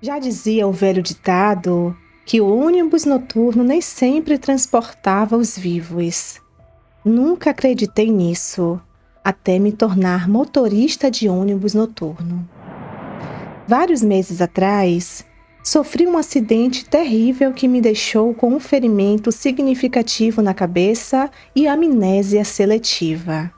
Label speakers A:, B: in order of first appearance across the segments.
A: Já dizia o velho ditado que o ônibus noturno nem sempre transportava os vivos. Nunca acreditei nisso, até me tornar motorista de ônibus noturno. Vários meses atrás, sofri um acidente terrível que me deixou com um ferimento significativo na cabeça e amnésia seletiva.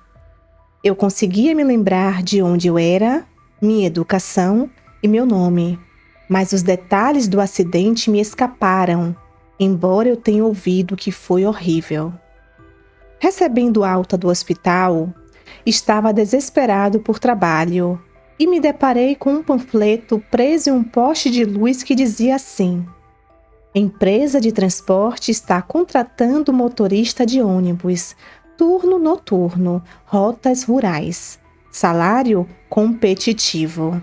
A: Eu conseguia me lembrar de onde eu era, minha educação e meu nome, mas os detalhes do acidente me escaparam, embora eu tenha ouvido que foi horrível. Recebendo alta do hospital, estava desesperado por trabalho e me deparei com um panfleto preso em um poste de luz que dizia assim: Empresa de transporte está contratando motorista de ônibus, turno noturno, rotas rurais, salário competitivo.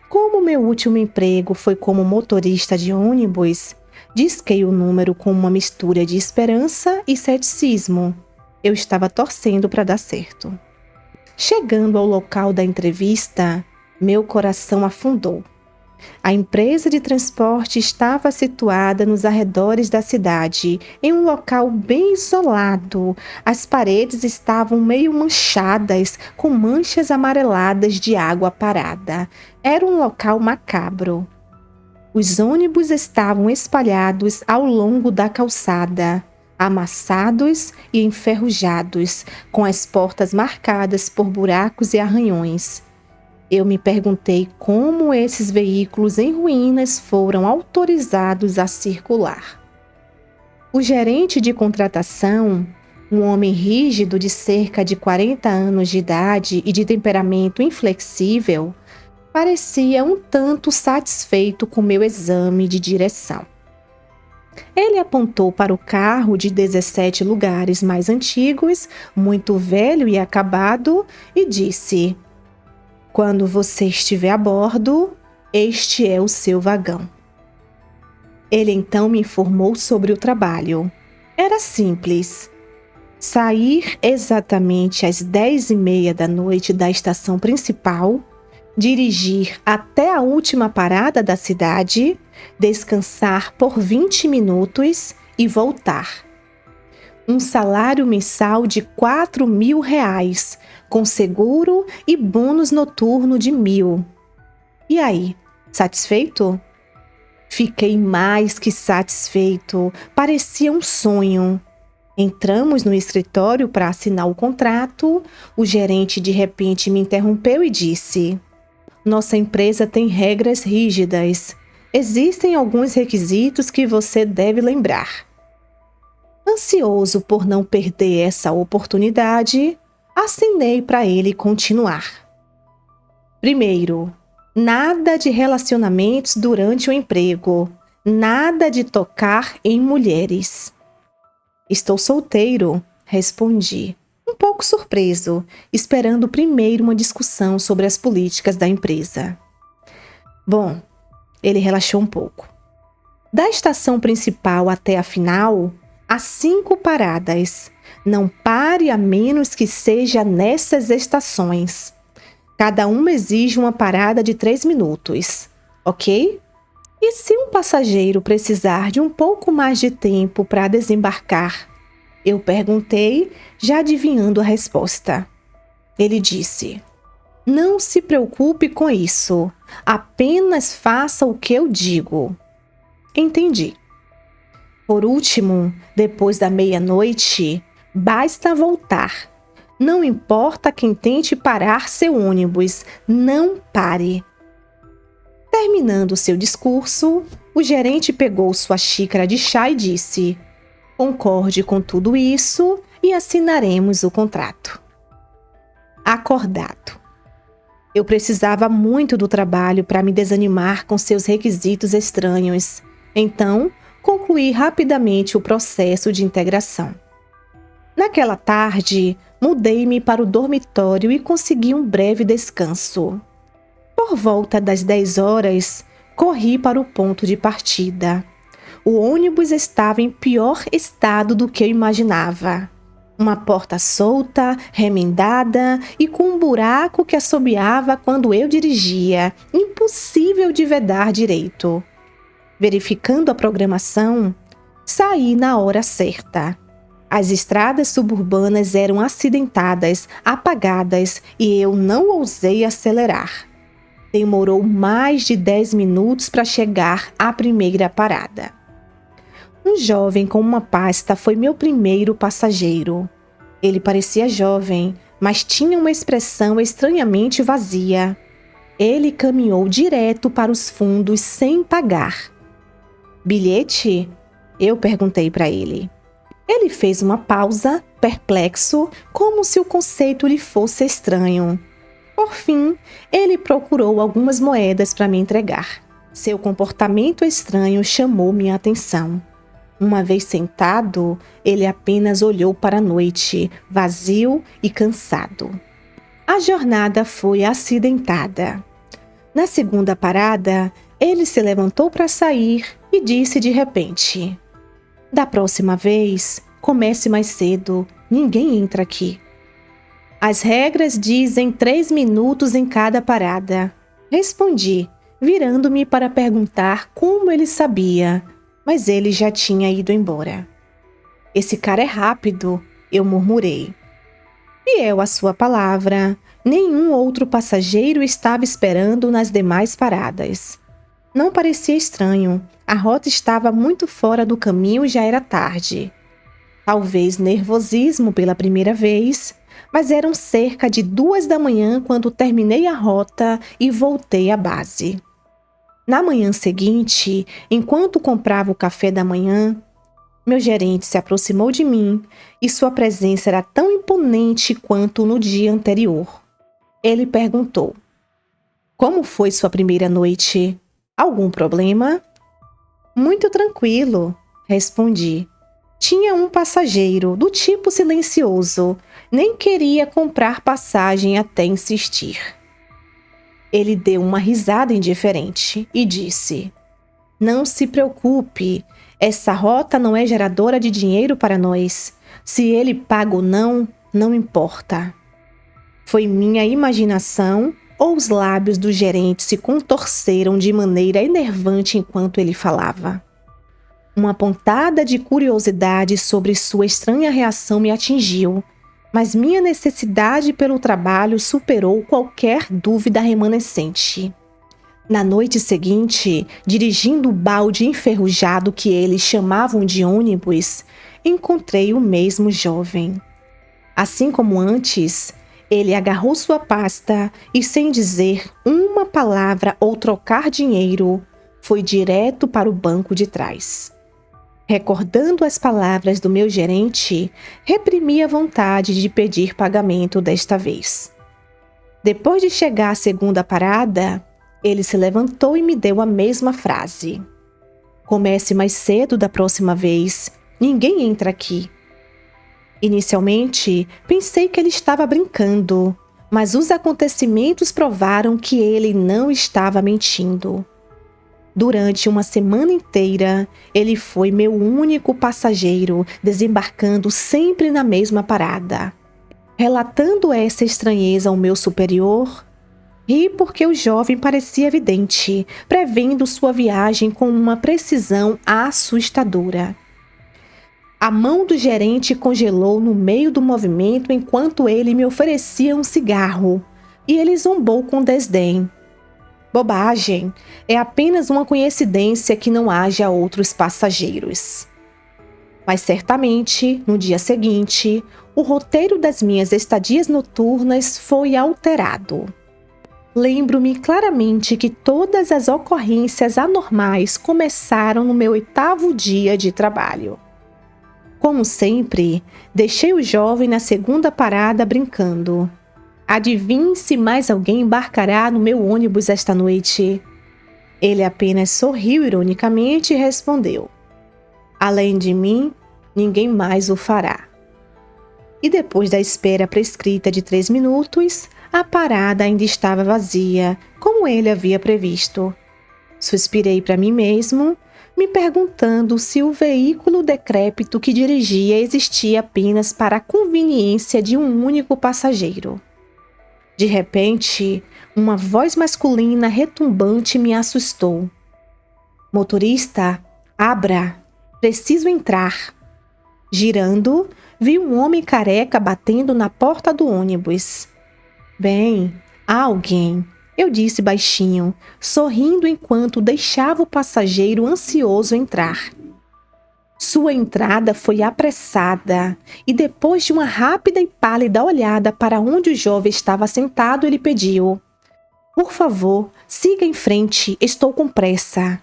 A: Como meu último emprego foi como motorista de ônibus, disquei o número com uma mistura de esperança e ceticismo. Eu estava torcendo para dar certo. Chegando ao local da entrevista, meu coração afundou. A empresa de transporte estava situada nos arredores da cidade, em um local bem isolado. As paredes estavam meio manchadas, com manchas amareladas de água parada. Era um local macabro. Os ônibus estavam espalhados ao longo da calçada, amassados e enferrujados, com as portas marcadas por buracos e arranhões. Eu me perguntei como esses veículos em ruínas foram autorizados a circular. O gerente de contratação, um homem rígido de cerca de 40 anos de idade e de temperamento inflexível, parecia um tanto satisfeito com meu exame de direção. Ele apontou para o carro de 17 lugares mais antigos, muito velho e acabado, e disse: Quando você estiver a bordo, este é o seu vagão. Ele então me informou sobre o trabalho. Era simples. Sair exatamente às 10h30 da noite da estação principal, dirigir até a última parada da cidade, descansar por 20 minutos e voltar. Um salário mensal de R$ 4.000, com seguro e bônus noturno de 1.000. E aí, satisfeito? Fiquei mais que satisfeito, parecia um sonho. Entramos no escritório para assinar o contrato, o gerente de repente me interrompeu e disse: Nossa empresa tem regras rígidas. Existem alguns requisitos que você deve lembrar. Ansioso por não perder essa oportunidade, assinei para ele continuar. Primeiro, nada de relacionamentos durante o emprego, nada de tocar em mulheres. Estou solteiro, respondi, um pouco surpreso, esperando primeiro uma discussão sobre as políticas da empresa. Bom, ele relaxou um pouco. Da estação principal até a final, há 5 paradas. Não pare a menos que seja nessas estações. Cada uma exige uma parada de 3 minutos, ok? E se um passageiro precisar de um pouco mais de tempo para desembarcar? Eu perguntei, já adivinhando a resposta. Ele disse: Não se preocupe com isso. Apenas faça o que eu digo. Entendi. Por último, depois da meia-noite, basta voltar. Não importa quem tente parar seu ônibus, não pare. Terminando seu discurso, o gerente pegou sua xícara de chá e disse: Concorde com tudo isso e assinaremos o contrato. Acordado. Eu precisava muito do trabalho para me desanimar com seus requisitos estranhos. Então, concluí rapidamente o processo de integração. Naquela tarde, mudei-me para o dormitório e consegui um breve descanso. Por volta das 10 horas, corri para o ponto de partida. O ônibus estava em pior estado do que eu imaginava. Uma porta solta, remendada e com um buraco que assobiava quando eu dirigia, impossível de vedar direito. Verificando a programação, saí na hora certa. As estradas suburbanas eram acidentadas, apagadas e eu não ousei acelerar. Demorou mais de 10 minutos para chegar à primeira parada. Um jovem com uma pasta foi meu primeiro passageiro. Ele parecia jovem, mas tinha uma expressão estranhamente vazia. Ele caminhou direto para os fundos sem pagar. Bilhete? Eu perguntei para ele. Ele fez uma pausa, perplexo, como se o conceito lhe fosse estranho. Por fim, ele procurou algumas moedas para me entregar. Seu comportamento estranho chamou minha atenção. Uma vez sentado, ele apenas olhou para a noite, vazio e cansado. A jornada foi acidentada. Na segunda parada, ele se levantou para sair e disse de repente: "Da próxima vez, comece mais cedo, ninguém entra aqui." "As regras dizem 3 minutos em cada parada." Respondi, virando-me para perguntar como ele sabia, mas ele já tinha ido embora. "Esse cara é rápido," eu murmurei. Fiel à sua palavra, nenhum outro passageiro estava esperando nas demais paradas. Não parecia estranho, a rota estava muito fora do caminho e já era tarde. Talvez nervosismo pela primeira vez, mas eram cerca de 2 da manhã quando terminei a rota e voltei à base. Na manhã seguinte, enquanto comprava o café da manhã, meu gerente se aproximou de mim e sua presença era tão imponente quanto no dia anterior. Ele perguntou: "Como foi sua primeira noite? Algum problema?" "Muito tranquilo," respondi. Tinha um passageiro, do tipo silencioso, nem queria comprar passagem até insistir. Ele deu uma risada indiferente e disse: "Não se preocupe, essa rota não é geradora de dinheiro para nós. Se ele paga ou não, não importa." Foi minha imaginação ou os lábios do gerente se contorceram de maneira enervante enquanto ele falava? Uma pontada de curiosidade sobre sua estranha reação me atingiu, mas minha necessidade pelo trabalho superou qualquer dúvida remanescente. Na noite seguinte, dirigindo o balde enferrujado que eles chamavam de ônibus, encontrei o mesmo jovem. Assim como antes, ele agarrou sua pasta e, sem dizer uma palavra ou trocar dinheiro, foi direto para o banco de trás. Recordando as palavras do meu gerente, reprimi a vontade de pedir pagamento desta vez. Depois de chegar à segunda parada, ele se levantou e me deu a mesma frase: "Comece mais cedo da próxima vez, ninguém entra aqui." Inicialmente, pensei que ele estava brincando, mas os acontecimentos provaram que ele não estava mentindo. Durante uma semana inteira, ele foi meu único passageiro, desembarcando sempre na mesma parada. Relatando essa estranheza ao meu superior, ri porque o jovem parecia evidente, prevendo sua viagem com uma precisão assustadora. A mão do gerente congelou no meio do movimento enquanto ele me oferecia um cigarro, e ele zombou com desdém. "Bobagem, é apenas uma coincidência que não haja outros passageiros." Mas certamente, no dia seguinte, o roteiro das minhas estadias noturnas foi alterado. Lembro-me claramente que todas as ocorrências anormais começaram no meu 8º dia de trabalho. Como sempre, deixei o jovem na segunda parada brincando. Adivinhe se mais alguém embarcará no meu ônibus esta noite? Ele apenas sorriu ironicamente e respondeu: "Além de mim, ninguém mais o fará." E depois da espera prescrita de 3 minutos, a parada ainda estava vazia, como ele havia previsto. Suspirei para mim mesmo, me perguntando se o veículo decrépito que dirigia existia apenas para a conveniência de um único passageiro. De repente, uma voz masculina retumbante me assustou. Motorista, abra! Preciso entrar. Girando, vi um homem careca batendo na porta do ônibus. Bem, há alguém, eu disse baixinho, sorrindo enquanto deixava o passageiro ansioso entrar. Sua entrada foi apressada e depois de uma rápida e pálida olhada para onde o jovem estava sentado, ele pediu: por favor, siga em frente, estou com pressa.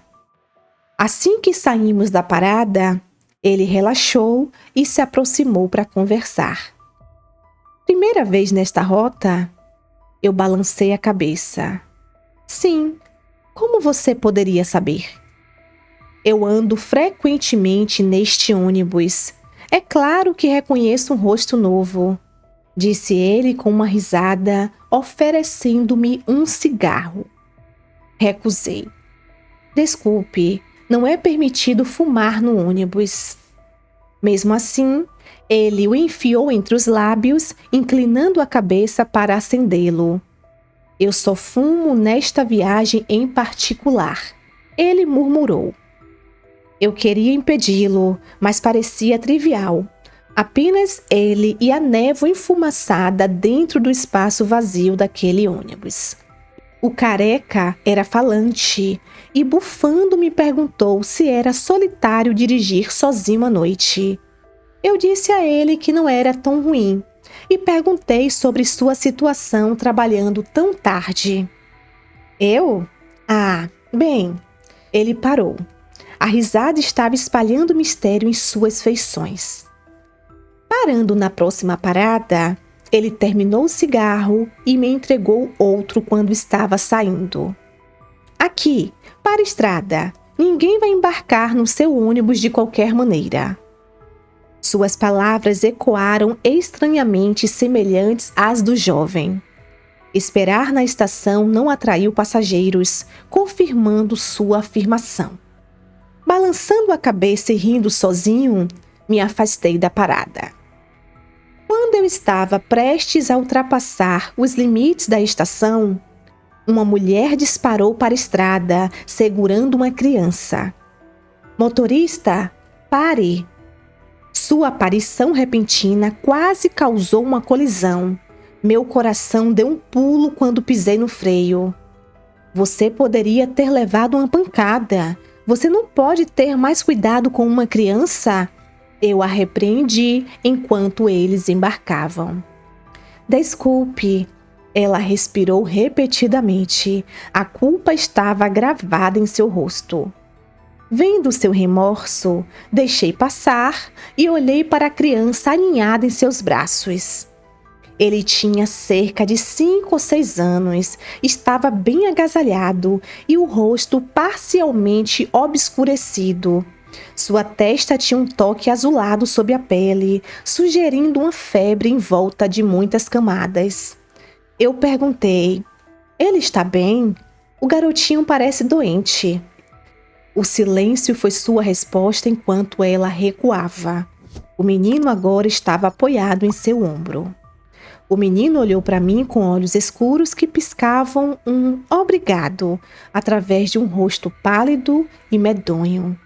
A: Assim que saímos da parada, ele relaxou e se aproximou para conversar. Primeira vez nesta rota? Eu balancei a cabeça. Sim, como você poderia saber? Eu ando frequentemente neste ônibus. É claro que reconheço um rosto novo, disse ele com uma risada, oferecendo-me um cigarro. Recusei. Desculpe, não é permitido fumar no ônibus. Mesmo assim, ele o enfiou entre os lábios, inclinando a cabeça para acendê-lo. Eu só fumo nesta viagem em particular, ele murmurou. Eu queria impedi-lo, mas parecia trivial. Apenas ele e a névoa enfumaçada dentro do espaço vazio daquele ônibus. O careca era falante e, bufando, me perguntou se era solitário dirigir sozinho à noite. Eu disse a ele que não era tão ruim e perguntei sobre sua situação trabalhando tão tarde. Eu? Ah, bem, ele parou. A risada estava espalhando mistério em suas feições. Parando na próxima parada, ele terminou o cigarro e me entregou outro quando estava saindo. Aqui, para a estrada, ninguém vai embarcar no seu ônibus de qualquer maneira. Suas palavras ecoaram estranhamente semelhantes às do jovem. Esperar na estação não atraiu passageiros, confirmando sua afirmação. Balançando a cabeça e rindo sozinho, me afastei da parada. Quando eu estava prestes a ultrapassar os limites da estação, uma mulher disparou para a estrada, segurando uma criança. Motorista, pare! Sua aparição repentina quase causou uma colisão. Meu coração deu um pulo quando pisei no freio. Você poderia ter levado uma pancada. Você não pode ter mais cuidado com uma criança? Eu a repreendi enquanto eles embarcavam. Desculpe, ela respirou repetidamente. A culpa estava gravada em seu rosto. Vendo seu remorso, deixei passar e olhei para a criança aninhada em seus braços. Ele tinha cerca de 5 ou 6 anos, estava bem agasalhado e o rosto parcialmente obscurecido. Sua testa tinha um toque azulado sob a pele, sugerindo uma febre em volta de muitas camadas. Eu perguntei: ele está bem? O garotinho parece doente. O silêncio foi sua resposta enquanto ela recuava. O menino agora estava apoiado em seu ombro. O menino olhou para mim com olhos escuros que piscavam um obrigado através de um rosto pálido e medonho.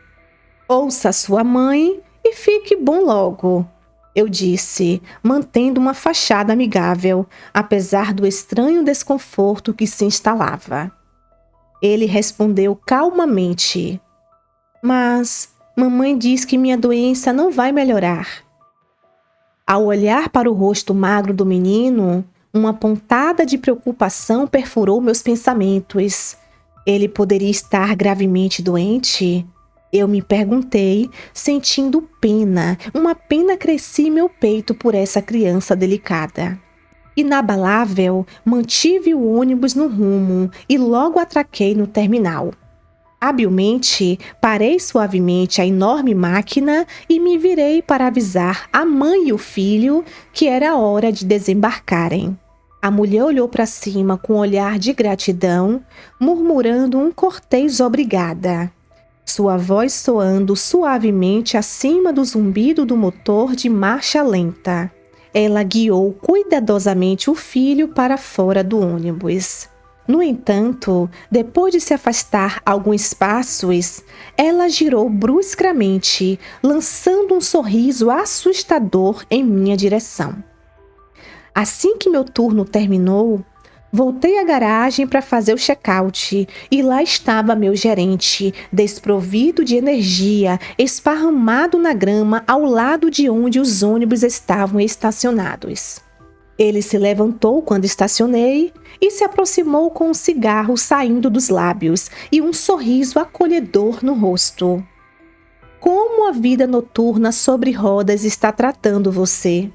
A: Ouça sua mãe e fique bom logo, eu disse, mantendo uma fachada amigável, apesar do estranho desconforto que se instalava. Ele respondeu calmamente: mas mamãe diz que minha doença não vai melhorar. Ao olhar para o rosto magro do menino, uma pontada de preocupação perfurou meus pensamentos. Ele poderia estar gravemente doente? Eu me perguntei, sentindo pena. Uma pena crescia em meu peito por essa criança delicada. Inabalável, mantive o ônibus no rumo e logo atraquei no terminal. Habilmente, parei suavemente a enorme máquina e me virei para avisar a mãe e o filho que era hora de desembarcarem. A mulher olhou para cima com um olhar de gratidão, murmurando um cortês obrigada. Sua voz soando suavemente acima do zumbido do motor de marcha lenta. Ela guiou cuidadosamente o filho para fora do ônibus. No entanto, depois de se afastar alguns passos, ela girou bruscamente, lançando um sorriso assustador em minha direção. Assim que meu turno terminou, voltei à garagem para fazer o check-out e lá estava meu gerente, desprovido de energia, esparramado na grama ao lado de onde os ônibus estavam estacionados. Ele se levantou quando estacionei e se aproximou com um cigarro saindo dos lábios e um sorriso acolhedor no rosto. Como a vida noturna sobre rodas está tratando você?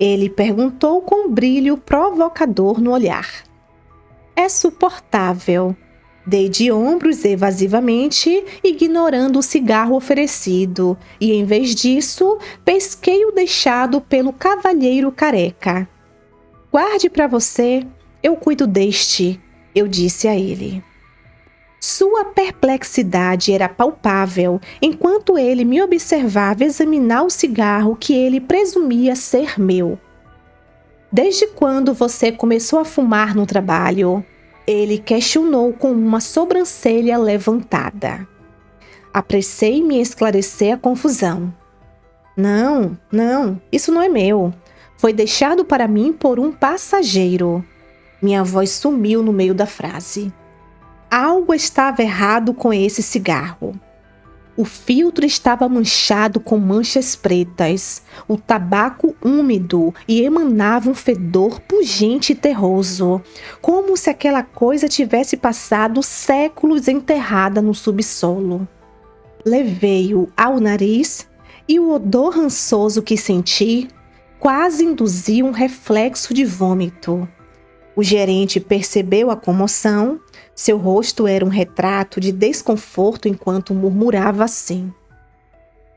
A: Ele perguntou com um brilho provocador no olhar. É suportável. Dei de ombros evasivamente, ignorando o cigarro oferecido, e em vez disso, pesquei o deixado pelo cavalheiro careca. Guarde para você, eu cuido deste, eu disse a ele. Sua perplexidade era palpável enquanto ele me observava examinar o cigarro que ele presumia ser meu. Desde quando você começou a fumar no trabalho? Ele questionou com uma sobrancelha levantada. Apressei-me em esclarecer a confusão. Não, isso não é meu. Foi deixado para mim por um passageiro. Minha voz sumiu no meio da frase. Algo estava errado com esse cigarro. O filtro estava manchado com manchas pretas, o tabaco úmido e emanava um fedor pungente e terroso, como se aquela coisa tivesse passado séculos enterrada no subsolo. Levei-o ao nariz e o odor rançoso que senti quase induziu um reflexo de vômito. O gerente percebeu a comoção. Seu rosto era um retrato de desconforto enquanto murmurava assim.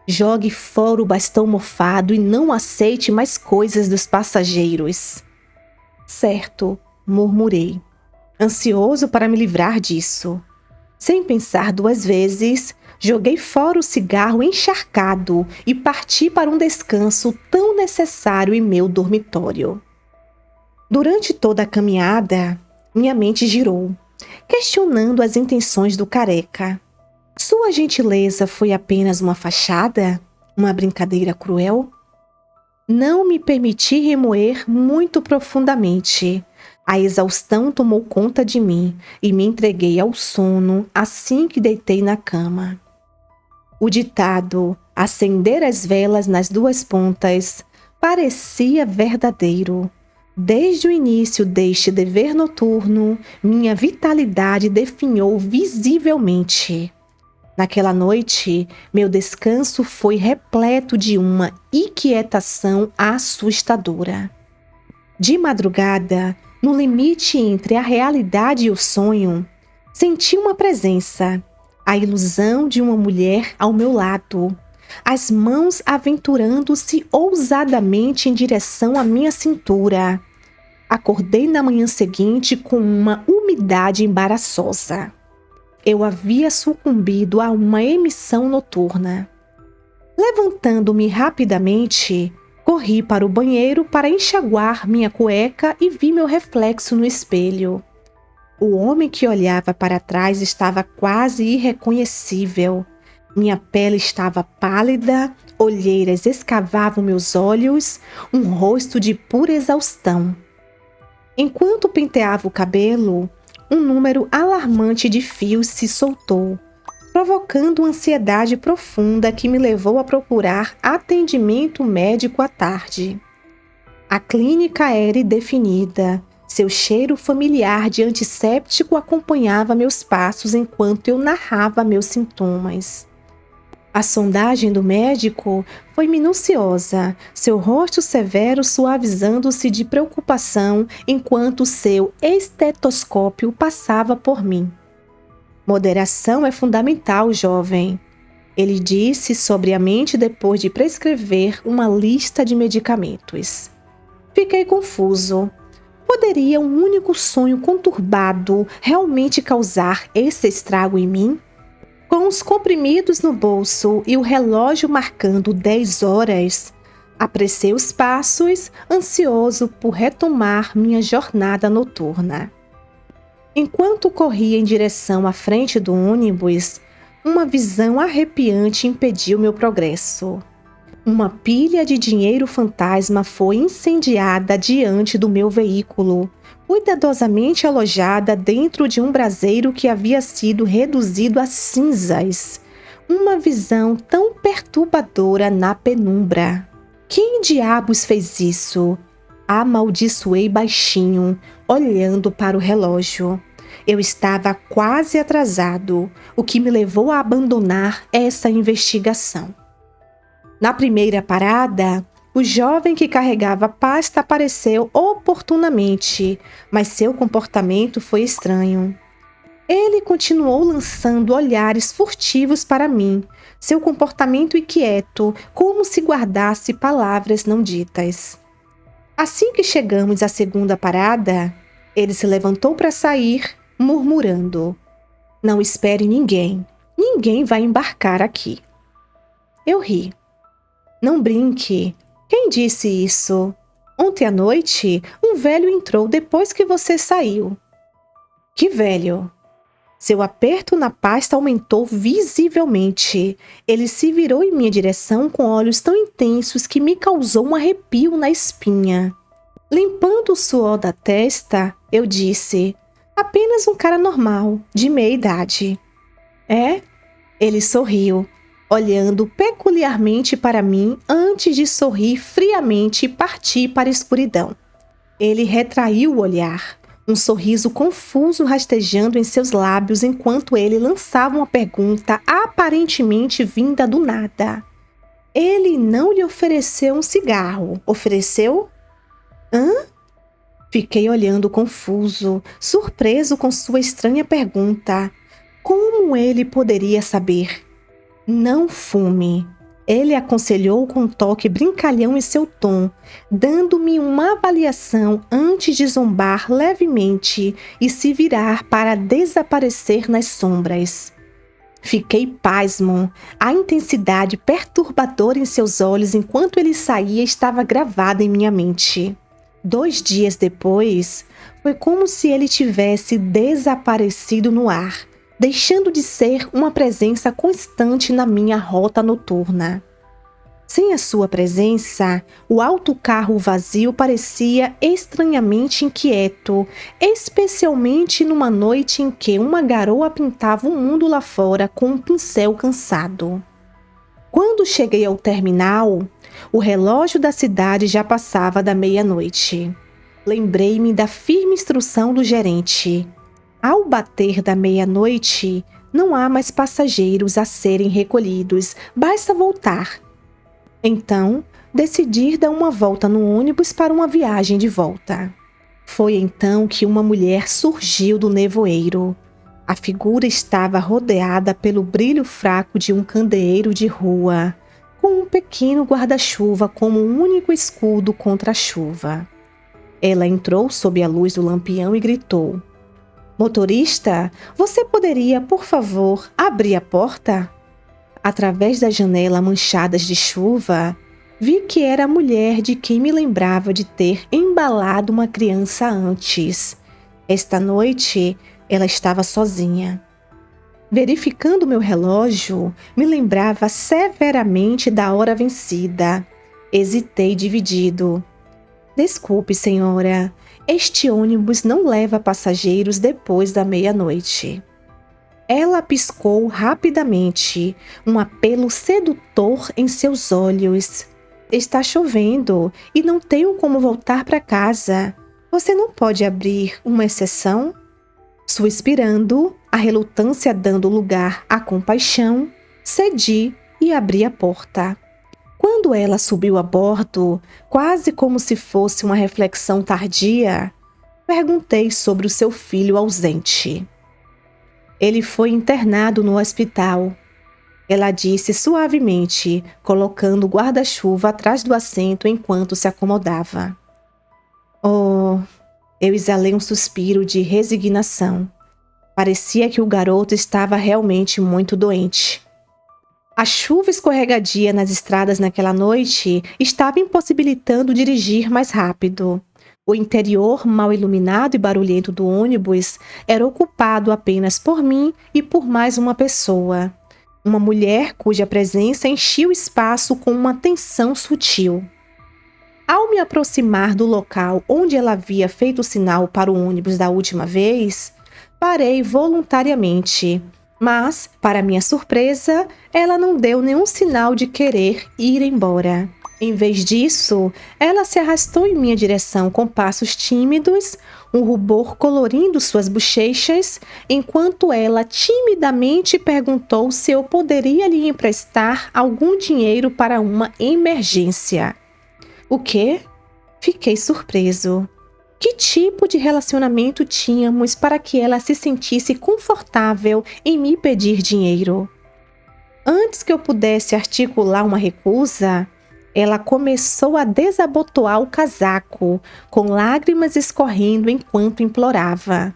A: Jogue fora o bastão mofado e não aceite mais coisas dos passageiros. Certo, murmurei, ansioso para me livrar disso. Sem pensar duas vezes, joguei fora o cigarro encharcado e parti para um descanso tão necessário em meu dormitório. Durante toda a caminhada, minha mente girou, questionando as intenções do careca. Sua gentileza foi apenas uma fachada? Uma brincadeira cruel? Não me permiti remoer muito profundamente. A exaustão tomou conta de mim e me entreguei ao sono assim que deitei na cama. O ditado "acender as velas nas duas pontas" parecia verdadeiro. Desde o início deste dever noturno, minha vitalidade definhou visivelmente. Naquela noite, meu descanso foi repleto de uma inquietação assustadora. De madrugada, no limite entre a realidade e o sonho, senti uma presença, a ilusão de uma mulher ao meu lado, as mãos aventurando-se ousadamente em direção à minha cintura. Acordei na manhã seguinte com uma umidade embaraçosa. Eu havia sucumbido a uma emissão noturna. Levantando-me rapidamente, corri para o banheiro para enxaguar minha cueca e vi meu reflexo no espelho. O homem que olhava para trás estava quase irreconhecível. Minha pele estava pálida, olheiras escavavam meus olhos, um rosto de pura exaustão. Enquanto penteava o cabelo, um número alarmante de fios se soltou, provocando uma ansiedade profunda que me levou a procurar atendimento médico à tarde. A clínica era indefinida. Seu cheiro familiar de antisséptico acompanhava meus passos enquanto eu narrava meus sintomas. A sondagem do médico foi minuciosa, seu rosto severo suavizando-se de preocupação enquanto seu estetoscópio passava por mim. Moderação é fundamental, jovem, ele disse sobriamente depois de prescrever uma lista de medicamentos. Fiquei confuso. Poderia um único sonho conturbado realmente causar esse estrago em mim? Com os comprimidos no bolso e o relógio marcando 10 horas, apressei os passos, ansioso por retomar minha jornada noturna. Enquanto corria em direção à frente do ônibus, uma visão arrepiante impediu meu progresso. Uma pilha de dinheiro fantasma foi incendiada diante do meu veículo, cuidadosamente alojada dentro de um braseiro que havia sido reduzido a cinzas. Uma visão tão perturbadora na penumbra. Quem diabos fez isso? Amaldiçoei baixinho, olhando para o relógio. Eu estava quase atrasado, o que me levou a abandonar essa investigação. Na primeira parada, o jovem que carregava a pasta apareceu oportunamente, mas seu comportamento foi estranho. Ele continuou lançando olhares furtivos para mim, seu comportamento inquieto, como se guardasse palavras não ditas. Assim que chegamos à segunda parada, ele se levantou para sair, murmurando: "Não espere ninguém. Ninguém vai embarcar aqui." Eu ri. "Não brinque. Quem disse isso? Ontem à noite, um velho entrou depois que você saiu." "Que velho?" Seu aperto na pasta aumentou visivelmente. Ele se virou em minha direção com olhos tão intensos que me causou um arrepio na espinha. Limpando o suor da testa, eu disse: "Apenas um cara normal, de meia idade." "É?" Ele sorriu, olhando peculiarmente para mim antes de sorrir friamente e partir para a escuridão. Ele retraiu o olhar, um sorriso confuso rastejando em seus lábios enquanto ele lançava uma pergunta aparentemente vinda do nada. "Ele não lhe ofereceu um cigarro, ofereceu?" "Hã?" Fiquei olhando confuso, surpreso com sua estranha pergunta. Como ele poderia saber? "Não fume." Ele aconselhou com um toque brincalhão em seu tom, dando-me uma avaliação antes de zombar levemente e se virar para desaparecer nas sombras. Fiquei pasmo. A intensidade perturbadora em seus olhos enquanto ele saía estava gravada em minha mente. 2 dias depois, foi como se ele tivesse desaparecido no ar, deixando de ser uma presença constante na minha rota noturna. Sem a sua presença, o autocarro vazio parecia estranhamente inquieto, especialmente numa noite em que uma garoa pintava o mundo lá fora com um pincel cansado. Quando cheguei ao terminal, o relógio da cidade já passava da meia-noite. Lembrei-me da firme instrução do gerente. Ao bater da meia-noite, não há mais passageiros a serem recolhidos, basta voltar. Então, decidi dar uma volta no ônibus para uma viagem de volta. Foi então que uma mulher surgiu do nevoeiro. A figura estava rodeada pelo brilho fraco de um candeeiro de rua, com um pequeno guarda-chuva como um único escudo contra a chuva. Ela entrou sob a luz do lampião e gritou: "Motorista, você poderia, por favor, abrir a porta?" Através da janela manchadas de chuva, vi que era a mulher de quem me lembrava de ter embalado uma criança antes. Esta noite, ela estava sozinha. Verificando meu relógio, me lembrava severamente da hora vencida. Hesitei dividido. "Desculpe, senhora, este ônibus não leva passageiros depois da meia-noite." Ela piscou rapidamente, um apelo sedutor em seus olhos. "Está chovendo e não tenho como voltar para casa. Você não pode abrir uma exceção?" Suspirando, a relutância dando lugar à compaixão, cedi e abri a porta. Quando ela subiu a bordo, quase como se fosse uma reflexão tardia, perguntei sobre o seu filho ausente. "Ele foi internado no hospital." Ela disse suavemente, colocando o guarda-chuva atrás do assento enquanto se acomodava. "Oh." Eu exalei um suspiro de resignação. Parecia que o garoto estava realmente muito doente. A chuva escorregadia nas estradas naquela noite estava impossibilitando dirigir mais rápido. O interior mal iluminado e barulhento do ônibus era ocupado apenas por mim e por mais uma pessoa. Uma mulher cuja presença enchia o espaço com uma tensão sutil. Ao me aproximar do local onde ela havia feito o sinal para o ônibus da última vez, parei voluntariamente. Mas, para minha surpresa, ela não deu nenhum sinal de querer ir embora. Em vez disso, ela se arrastou em minha direção com passos tímidos, um rubor colorindo suas bochechas, enquanto ela timidamente perguntou se eu poderia lhe emprestar algum dinheiro para uma emergência. O quê? Fiquei surpreso. Que tipo de relacionamento tínhamos para que ela se sentisse confortável em me pedir dinheiro? Antes que eu pudesse articular uma recusa, ela começou a desabotoar o casaco, com lágrimas escorrendo enquanto implorava.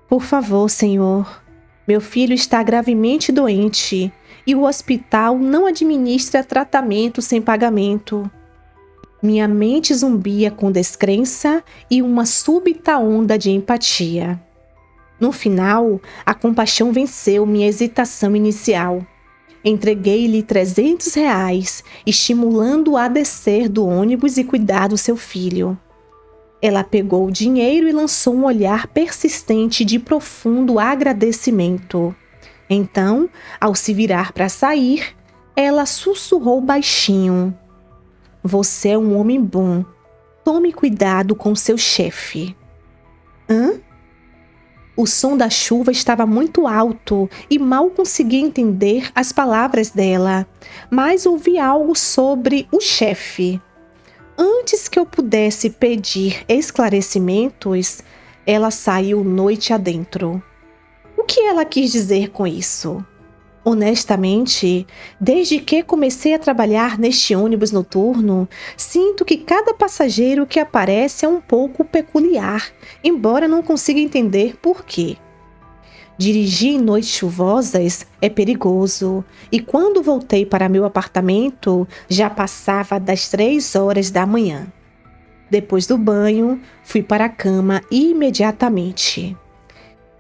A: Por favor, senhor, meu filho está gravemente doente e o hospital não administra tratamento sem pagamento. Minha mente zumbia com descrença e uma súbita onda de empatia. No final, a compaixão venceu minha hesitação inicial. Entreguei-lhe R$ 300, estimulando-o a descer do ônibus e cuidar do seu filho. Ela pegou o dinheiro e lançou um olhar persistente de profundo agradecimento. Então, ao se virar para sair, ela sussurrou baixinho: "Você é um homem bom. Tome cuidado com seu chefe." Hã? O som da chuva estava muito alto e mal conseguia entender as palavras dela, mas ouvi algo sobre o chefe. Antes que eu pudesse pedir esclarecimentos, ela saiu noite adentro. O que ela quis dizer com isso? Honestamente, desde que comecei a trabalhar neste ônibus noturno, sinto que cada passageiro que aparece é um pouco peculiar, embora não consiga entender por quê. Dirigir em noites chuvosas é perigoso, e quando voltei para meu apartamento, já passava das 3 horas da manhã. Depois do banho, fui para a cama imediatamente.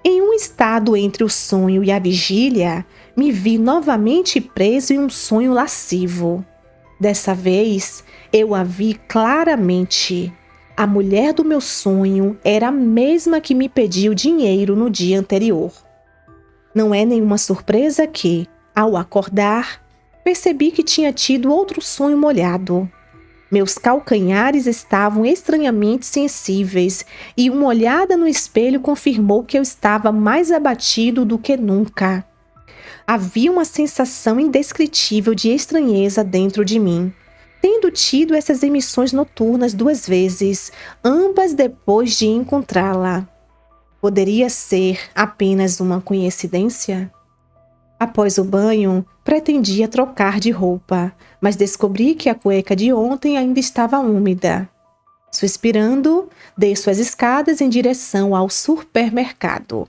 A: Em um estado entre o sonho e a vigília, me vi novamente preso em um sonho lascivo. Dessa vez, eu a vi claramente. A mulher do meu sonho era a mesma que me pediu dinheiro no dia anterior. Não é nenhuma surpresa que, ao acordar, percebi que tinha tido outro sonho molhado. Meus calcanhares estavam estranhamente sensíveis e uma olhada no espelho confirmou que eu estava mais abatido do que nunca. Havia uma sensação indescritível de estranheza dentro de mim, tendo tido essas emissões noturnas 2 vezes, ambas depois de encontrá-la. Poderia ser apenas uma coincidência? Após o banho, pretendia trocar de roupa, mas descobri que a cueca de ontem ainda estava úmida. Suspirando, desço as escadas em direção ao supermercado.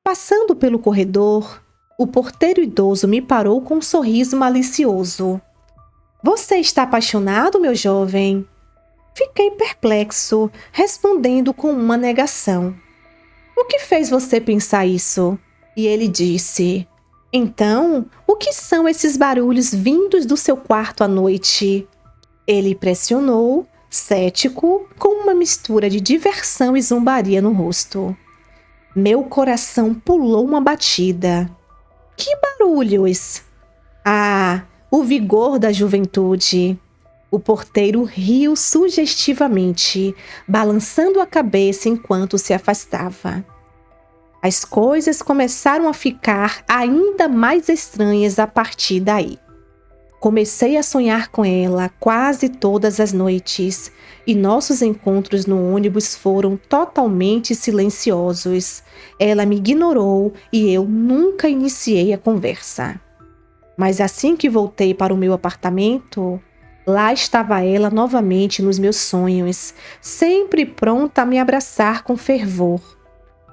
A: Passando pelo corredor, o porteiro idoso me parou com um sorriso malicioso. "Você está apaixonado, meu jovem?" Fiquei perplexo, respondendo com uma negação. "O que fez você pensar isso?" E ele disse: "Então, o que são esses barulhos vindos do seu quarto à noite?" Ele pressionou, cético, com uma mistura de diversão e zombaria no rosto. Meu coração pulou uma batida. "Que barulhos?" "Ah, o vigor da juventude." O porteiro riu sugestivamente, balançando a cabeça enquanto se afastava. As coisas começaram a ficar ainda mais estranhas a partir daí. Comecei a sonhar com ela quase todas as noites, e nossos encontros no ônibus foram totalmente silenciosos. Ela me ignorou e eu nunca iniciei a conversa. Mas assim que voltei para o meu apartamento, lá estava ela novamente nos meus sonhos, sempre pronta a me abraçar com fervor.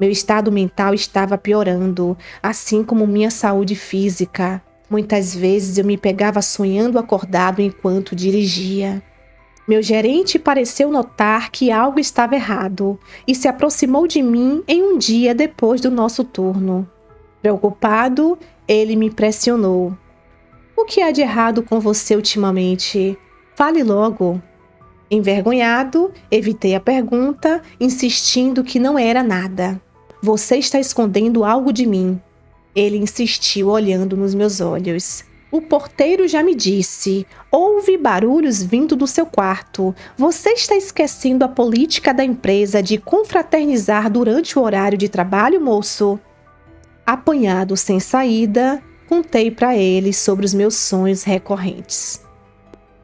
A: Meu estado mental estava piorando, assim como minha saúde física. Muitas vezes eu me pegava sonhando acordado enquanto dirigia. Meu gerente pareceu notar que algo estava errado e se aproximou de mim em um dia depois do nosso turno. Preocupado, ele me pressionou. O que há de errado com você ultimamente? Fale logo. Envergonhado, evitei a pergunta, insistindo que não era nada. Você está escondendo algo de mim. Ele insistiu, olhando nos meus olhos. O porteiro já me disse. Ouvi barulhos vindo do seu quarto. Você está esquecendo a política da empresa de confraternizar durante o horário de trabalho, moço? Apanhado sem saída, contei para ele sobre os meus sonhos recorrentes.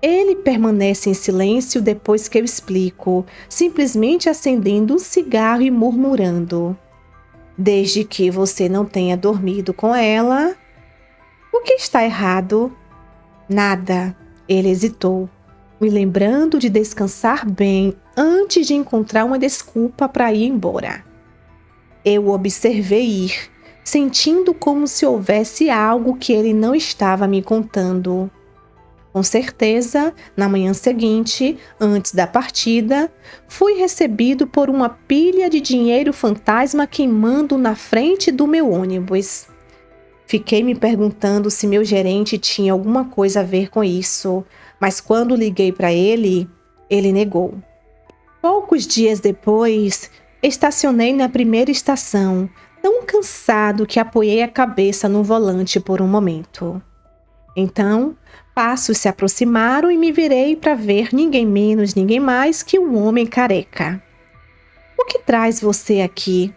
A: Ele permanece em silêncio depois que eu explico, simplesmente acendendo um cigarro e murmurando. Desde que você não tenha dormido com ela. O que está errado? Nada. Ele hesitou, me lembrando de descansar bem antes de encontrar uma desculpa para ir embora. Eu o observei ir, sentindo como se houvesse algo que ele não estava me contando. Com certeza, na manhã seguinte, antes da partida, fui recebido por uma pilha de dinheiro fantasma queimando na frente do meu ônibus. Fiquei me perguntando se meu gerente tinha alguma coisa a ver com isso, mas quando liguei para ele, ele negou. Poucos dias depois, estacionei na primeira estação, tão cansado que apoiei a cabeça no volante por um momento. Então, passos se aproximaram e me virei para ver ninguém menos, ninguém mais que um homem careca. O que traz você aqui?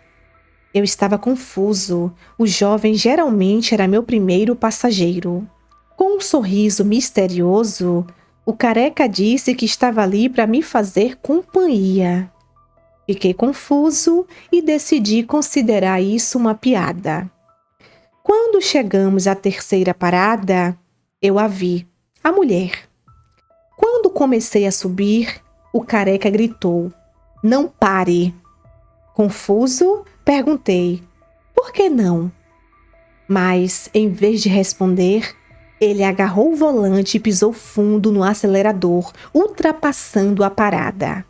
A: Eu estava confuso. O jovem geralmente era meu primeiro passageiro. Com um sorriso misterioso, o careca disse que estava ali para me fazer companhia. Fiquei confuso e decidi considerar isso uma piada. Quando chegamos à terceira parada, eu a vi, a mulher. Quando comecei a subir, o careca gritou: "Não pare!" Confuso, perguntei: "Por que não?" Mas, em vez de responder, ele agarrou o volante e pisou fundo no acelerador, ultrapassando a parada.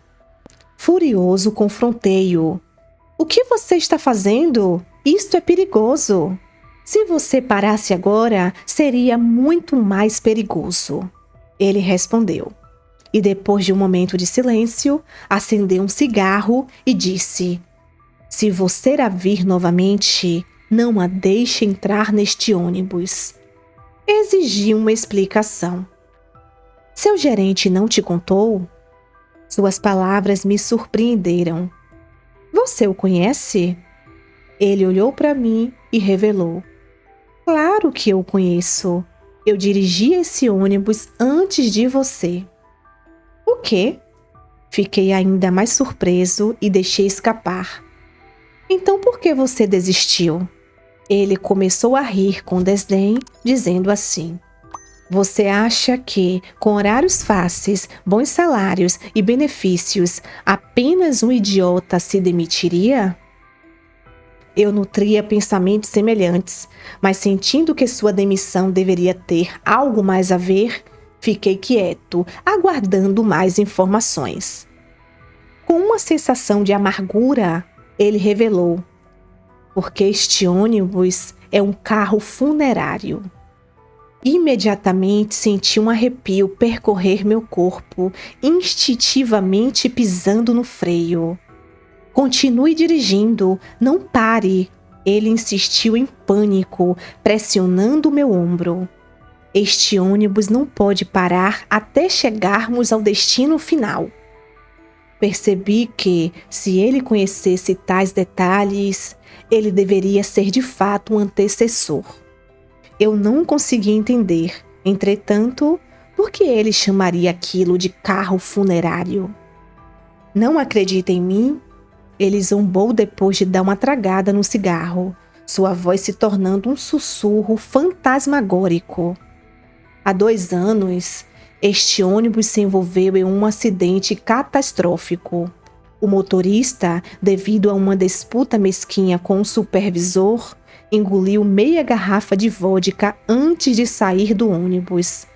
A: Furioso, confrontei-o: "O que você está fazendo? Isto é perigoso." "Se você parasse agora, seria muito mais perigoso." Ele respondeu. E depois de um momento de silêncio, acendeu um cigarro e disse: "Se você a vir novamente, não a deixe entrar neste ônibus." Exigi uma explicação. "Seu gerente não te contou?" Suas palavras me surpreenderam. "Você o conhece?" Ele olhou para mim e revelou: "Claro que eu o conheço. Eu dirigi esse ônibus antes de você." "O quê?" Fiquei ainda mais surpreso e deixei escapar. "Então por que você desistiu?" Ele começou a rir com desdém, dizendo assim: "Você acha que, com horários fáceis, bons salários e benefícios, apenas um idiota se demitiria?" Eu nutria pensamentos semelhantes, mas sentindo que sua demissão deveria ter algo mais a ver, fiquei quieto, aguardando mais informações. Com uma sensação de amargura, ele revelou: "Porque este ônibus é um carro funerário." Imediatamente senti um arrepio percorrer meu corpo, instintivamente pisando no freio. "Continue dirigindo, não pare." Ele insistiu em pânico, pressionando meu ombro. "Este ônibus não pode parar até chegarmos ao destino final." Percebi que, se ele conhecesse tais detalhes, ele deveria ser de fato um antecessor. Eu não conseguia entender, entretanto, por que ele chamaria aquilo de carro funerário. "Não acredita em mim?" Ele zombou depois de dar uma tragada no cigarro, sua voz se tornando um sussurro fantasmagórico. "Há 2 anos, este ônibus se envolveu em um acidente catastrófico. O motorista, devido a uma disputa mesquinha com o supervisor, engoliu meia garrafa de vodka antes de sair do ônibus.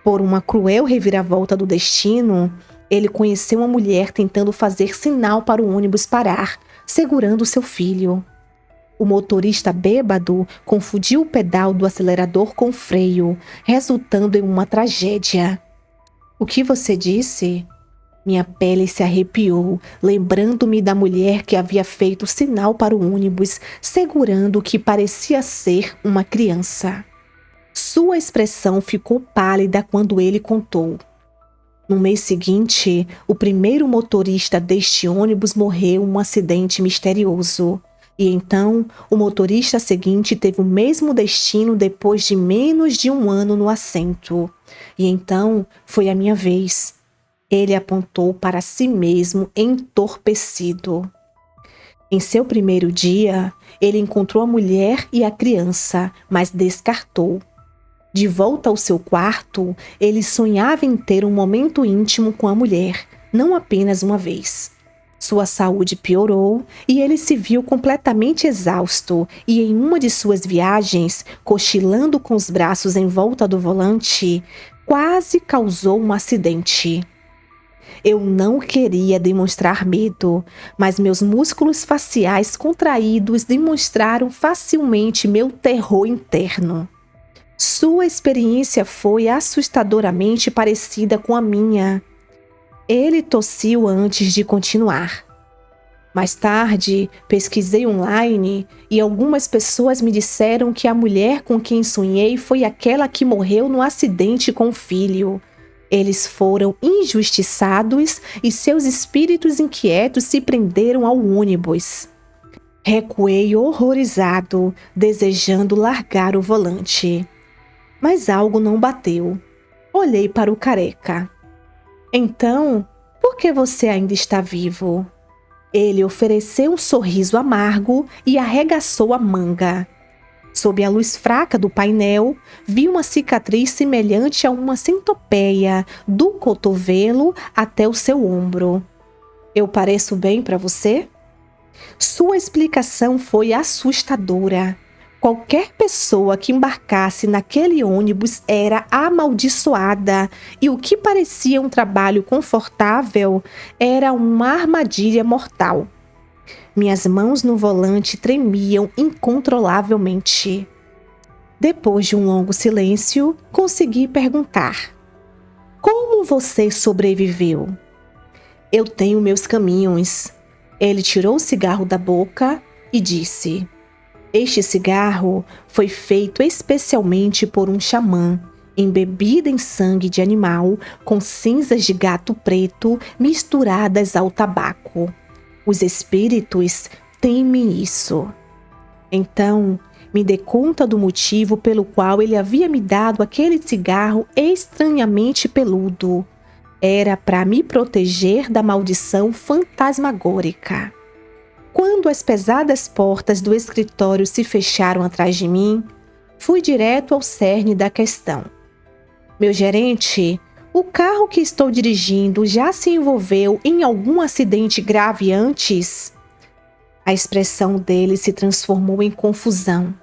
A: Por uma cruel reviravolta do destino, ele conheceu uma mulher tentando fazer sinal para o ônibus parar, segurando seu filho. O motorista bêbado confundiu o pedal do acelerador com o freio, resultando em uma tragédia. O que você disse? Minha pele se arrepiou, lembrando-me da mulher que havia feito sinal para o ônibus, segurando o que parecia ser uma criança. Sua expressão ficou pálida quando ele contou. No mês seguinte, o primeiro motorista deste ônibus morreu em um acidente misterioso. E então, o motorista seguinte teve o mesmo destino depois de menos de 1 ano no assento. E então, foi a minha vez. Ele apontou para si mesmo entorpecido. Em seu primeiro dia, ele encontrou a mulher e a criança, mas descartou. De volta ao seu quarto, ele sonhava em ter um momento íntimo com a mulher, não apenas uma vez. Sua saúde piorou e ele se viu completamente exausto e em uma de suas viagens, cochilando com os braços em volta do volante, quase causou um acidente. Eu não queria demonstrar medo, mas meus músculos faciais contraídos demonstraram facilmente meu terror interno. Sua experiência foi assustadoramente parecida com a minha. Ele tossiu antes de continuar. Mais tarde, pesquisei online e algumas pessoas me disseram que a mulher com quem sonhei foi aquela que morreu no acidente com o filho. Eles foram injustiçados e seus espíritos inquietos se prenderam ao ônibus. Recuei horrorizado, desejando largar o volante. Mas algo não bateu. Olhei para o careca. Então, por que você ainda está vivo? Ele ofereceu um sorriso amargo e arregaçou a manga. Sob a luz fraca do painel, vi uma cicatriz semelhante a uma centopeia, do cotovelo até o seu ombro. Eu pareço bem para você? Sua explicação foi assustadora. Qualquer pessoa que embarcasse naquele ônibus era amaldiçoada e o que parecia um trabalho confortável era uma armadilha mortal. Minhas mãos no volante tremiam incontrolavelmente. Depois de um longo silêncio, consegui perguntar: como você sobreviveu? Eu tenho meus caminhos. Ele tirou o cigarro da boca e disse: este cigarro foi feito especialmente por um xamã, embebido em sangue de animal, com cinzas de gato preto misturadas ao tabaco. Os espíritos temem isso. Então, me dei conta do motivo pelo qual ele havia me dado aquele cigarro estranhamente peludo. Era para me proteger da maldição fantasmagórica. Quando as pesadas portas do escritório se fecharam atrás de mim, fui direto ao cerne da questão. Meu gerente, o carro que estou dirigindo já se envolveu em algum acidente grave antes? A expressão dele se transformou em confusão.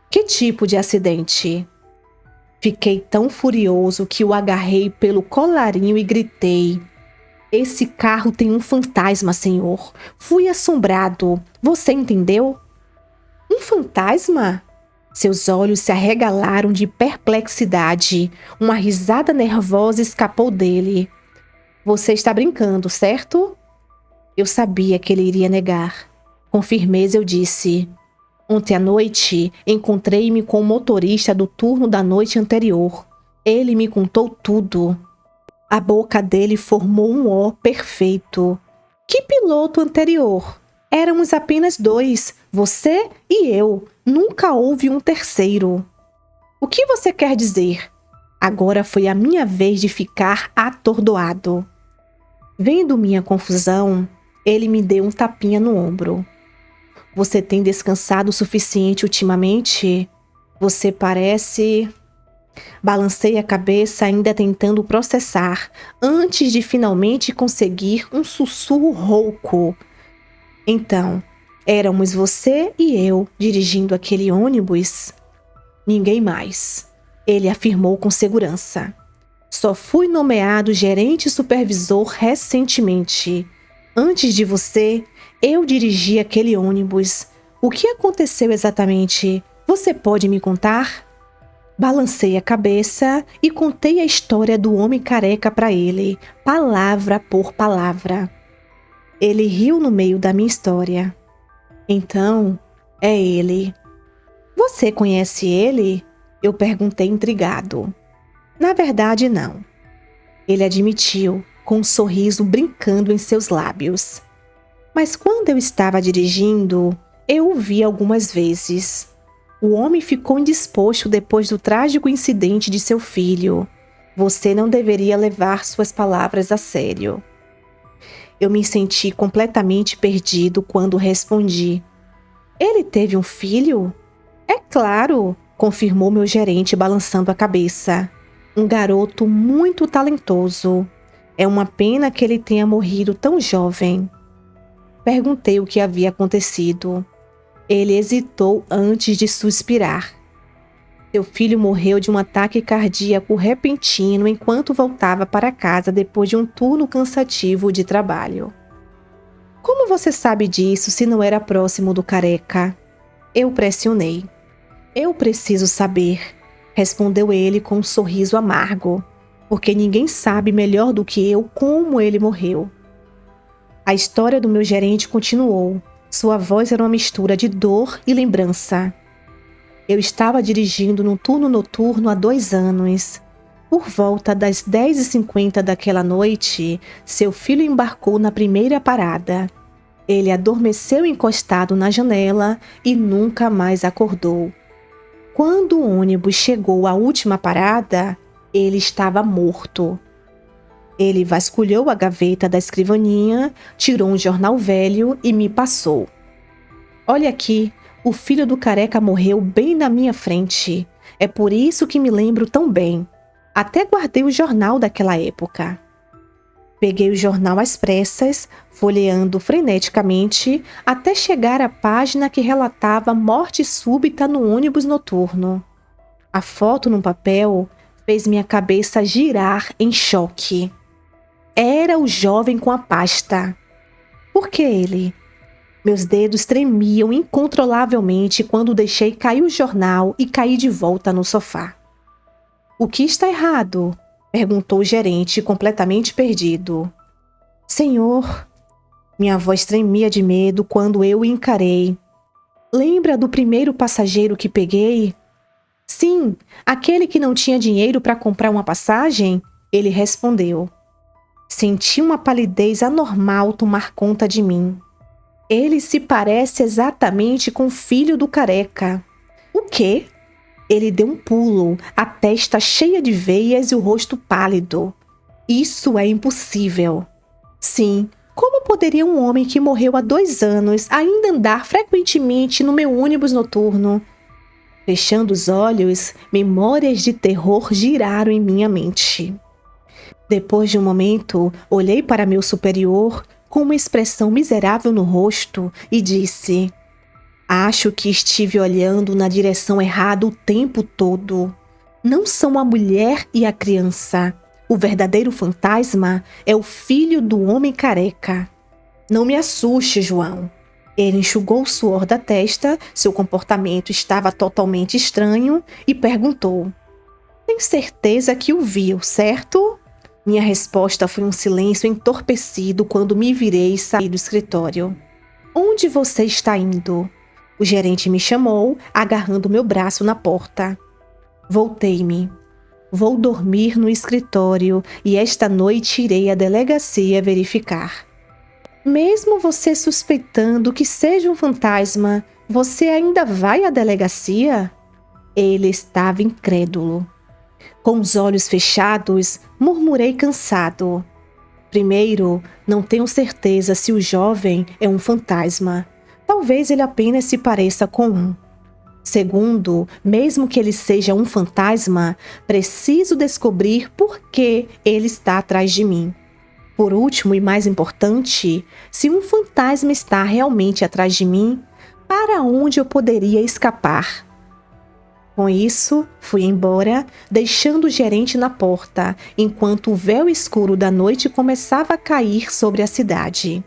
A: Que tipo de acidente? Fiquei tão furioso que o agarrei pelo colarinho e gritei: esse carro tem um fantasma, senhor. Fui assombrado. Você entendeu? Um fantasma? Seus olhos se arregalaram de perplexidade. Uma risada nervosa escapou dele. Você está brincando, certo? Eu sabia que ele iria negar. Com firmeza eu disse: ontem à noite, encontrei-me com o motorista do turno da noite anterior. Ele me contou tudo. A boca dele formou um O perfeito. Que piloto anterior? Éramos apenas 2, você e eu. Nunca houve um terceiro. O que você quer dizer? Agora foi a minha vez de ficar atordoado. Vendo minha confusão, ele me deu um tapinha no ombro. Você tem descansado o suficiente ultimamente? Você parece... Balancei a cabeça, ainda tentando processar, antes de finalmente conseguir um sussurro rouco. Então, éramos você e eu dirigindo aquele ônibus? Ninguém mais, ele afirmou com segurança. Só fui nomeado gerente supervisor recentemente. Antes de você, eu dirigi aquele ônibus. O que aconteceu exatamente? Você pode me contar? Balancei a cabeça e contei a história do homem careca para ele, palavra por palavra. Ele riu no meio da minha história. Então, é ele. Você conhece ele? Eu perguntei intrigado. Na verdade, não. Ele admitiu, com um sorriso brincando em seus lábios. Mas quando eu estava dirigindo, eu o vi algumas vezes. O homem ficou indisposto depois do trágico incidente de seu filho. Você não deveria levar suas palavras a sério. Eu me senti completamente perdido quando respondi. Ele teve um filho? É claro, confirmou meu gerente balançando a cabeça. Um garoto muito talentoso. É uma pena que ele tenha morrido tão jovem. Perguntei o que havia acontecido. Ele hesitou antes de suspirar. Seu filho morreu de um ataque cardíaco repentino enquanto voltava para casa depois de um turno cansativo de trabalho. Como você sabe disso se não era próximo do careca? Eu pressionei. Eu preciso saber, respondeu ele com um sorriso amargo, porque ninguém sabe melhor do que eu como ele morreu. A história do meu gerente continuou. Sua voz era uma mistura de dor e lembrança. Eu estava dirigindo num turno noturno há 2 anos. Por volta das 10h50 daquela noite, seu filho embarcou na primeira parada. Ele adormeceu encostado na janela e nunca mais acordou. Quando o ônibus chegou à última parada, ele estava morto. Ele vasculhou a gaveta da escrivaninha, tirou um jornal velho e me passou. Olha aqui, o filho do careca morreu bem na minha frente. É por isso que me lembro tão bem. Até guardei o jornal daquela época. Peguei o jornal às pressas, folheando freneticamente, até chegar à página que relatava morte súbita no ônibus noturno. A foto no papel fez minha cabeça girar em choque. Era o jovem com a pasta. Por que ele? Meus dedos tremiam incontrolavelmente quando deixei cair o jornal e caí de volta no sofá. O que está errado? Perguntou o gerente, completamente perdido. Senhor, minha voz tremia de medo quando eu o encarei. Lembra do primeiro passageiro que peguei? Sim, aquele que não tinha dinheiro para comprar uma passagem? Ele respondeu. Senti uma palidez anormal tomar conta de mim. Ele se parece exatamente com o filho do careca. O quê? Ele deu um pulo, a testa cheia de veias e o rosto pálido. Isso é impossível. Sim, como poderia um homem que morreu há 2 anos ainda andar frequentemente no meu ônibus noturno? Fechando os olhos, memórias de terror giraram em minha mente. Depois de um momento, olhei para meu superior com uma expressão miserável no rosto e disse: Acho que estive olhando na direção errada o tempo todo. Não são a mulher e a criança. O verdadeiro fantasma é o filho do homem careca. Não me assuste, João. Ele enxugou o suor da testa, seu comportamento estava totalmente estranho e perguntou: Tem certeza que o viu, certo? Minha resposta foi um silêncio entorpecido quando me virei e saí do escritório. Onde você está indo? O gerente me chamou, agarrando meu braço na porta. Voltei-me. Vou dormir no escritório e esta noite irei à delegacia verificar. Mesmo você suspeitando que seja um fantasma, você ainda vai à delegacia? Ele estava incrédulo. Com os olhos fechados, murmurei cansado. Primeiro, não tenho certeza se o jovem é um fantasma. Talvez ele apenas se pareça com um. Segundo, mesmo que ele seja um fantasma, preciso descobrir por que ele está atrás de mim. Por último e mais importante, se um fantasma está realmente atrás de mim, para onde eu poderia escapar? Com isso, fui embora, deixando o gerente na porta, enquanto o véu escuro da noite começava a cair sobre a cidade.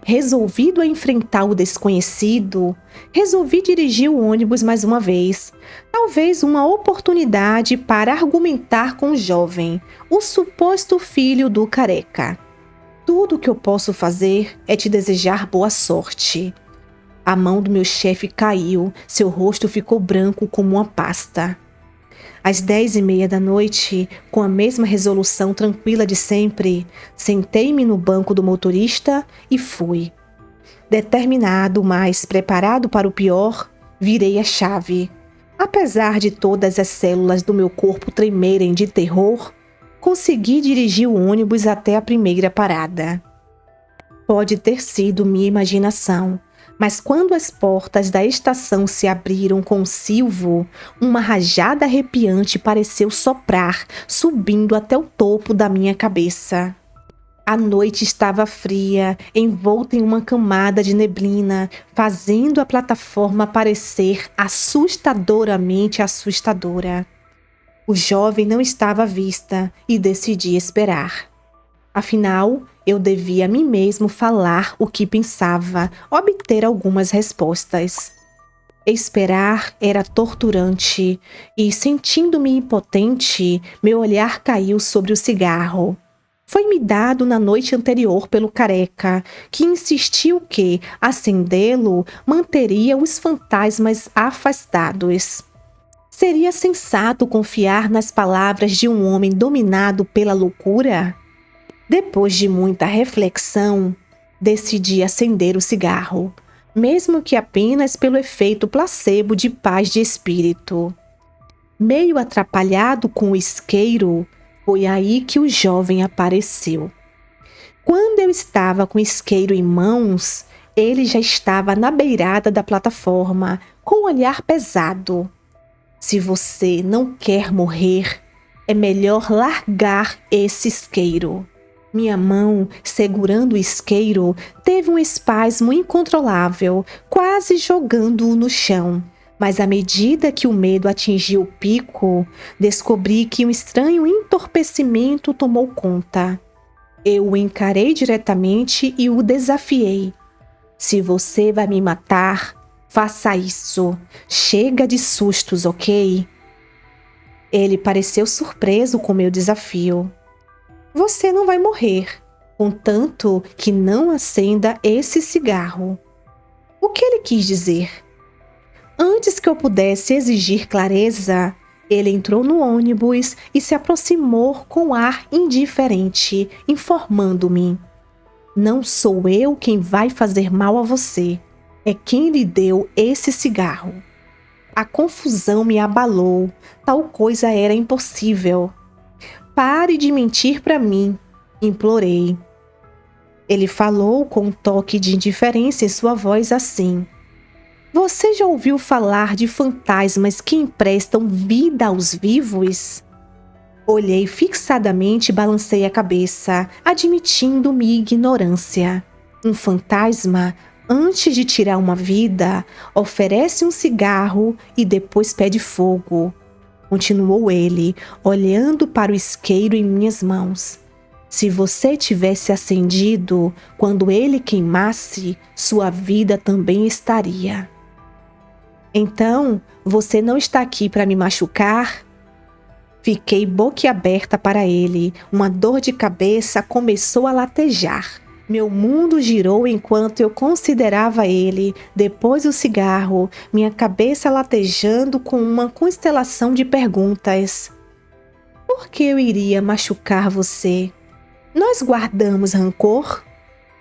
A: Resolvido a enfrentar o desconhecido, resolvi dirigir o ônibus mais uma vez. Talvez uma oportunidade para argumentar com o jovem, o suposto filho do careca. Tudo o que eu posso fazer é te desejar boa sorte. A mão do meu chefe caiu, seu rosto ficou branco como uma pasta. Às 10h30 da noite, com a mesma resolução tranquila de sempre, sentei-me no banco do motorista e fui. Determinado, mas preparado para o pior, virei a chave. Apesar de todas as células do meu corpo tremerem de terror, consegui dirigir o ônibus até a primeira parada. Pode ter sido minha imaginação, mas quando as portas da estação se abriram com um silvo, uma rajada arrepiante pareceu soprar, subindo até o topo da minha cabeça. A noite estava fria, envolta em uma camada de neblina, fazendo a plataforma parecer assustadoramente assustadora. O jovem não estava à vista e decidi esperar. Afinal, eu devia a mim mesmo falar o que pensava, obter algumas respostas. Esperar era torturante e, sentindo-me impotente, meu olhar caiu sobre o cigarro. Foi-me dado na noite anterior pelo careca, que insistiu que acendê-lo manteria os fantasmas afastados. Seria sensato confiar nas palavras de um homem dominado pela loucura? Depois de muita reflexão, decidi acender o cigarro, mesmo que apenas pelo efeito placebo de paz de espírito. Meio atrapalhado com o isqueiro, foi aí que o jovem apareceu. Quando eu estava com o isqueiro em mãos, ele já estava na beirada da plataforma, com um olhar pesado. Se você não quer morrer, é melhor largar esse isqueiro. Minha mão, segurando o isqueiro, teve um espasmo incontrolável, quase jogando-o no chão. Mas à medida que o medo atingiu o pico, descobri que um estranho entorpecimento tomou conta. Eu o encarei diretamente e o desafiei. Se você vai me matar, faça isso. Chega de sustos, ok? Ele pareceu surpreso com meu desafio. Você não vai morrer, contanto que não acenda esse cigarro. O que ele quis dizer? Antes que eu pudesse exigir clareza, ele entrou no ônibus e se aproximou com ar indiferente, informando-me: não sou eu quem vai fazer mal a você, é quem lhe deu esse cigarro. A confusão me abalou, tal coisa era impossível. Pare de mentir para mim, implorei. Ele falou com um toque de indiferença em sua voz assim: você já ouviu falar de fantasmas que emprestam vida aos vivos? Olhei fixadamente e balancei a cabeça, admitindo minha ignorância. Um fantasma, antes de tirar uma vida, oferece um cigarro e depois pede fogo. Continuou ele, olhando para o isqueiro em minhas mãos. Se você tivesse acendido, quando ele queimasse, sua vida também estaria. Então, você não está aqui para me machucar? Fiquei boquiaberta para ele. Uma dor de cabeça começou a latejar. Meu mundo girou enquanto eu considerava ele, depois o cigarro, minha cabeça latejando com uma constelação de perguntas. Por que eu iria machucar você? Nós guardamos rancor?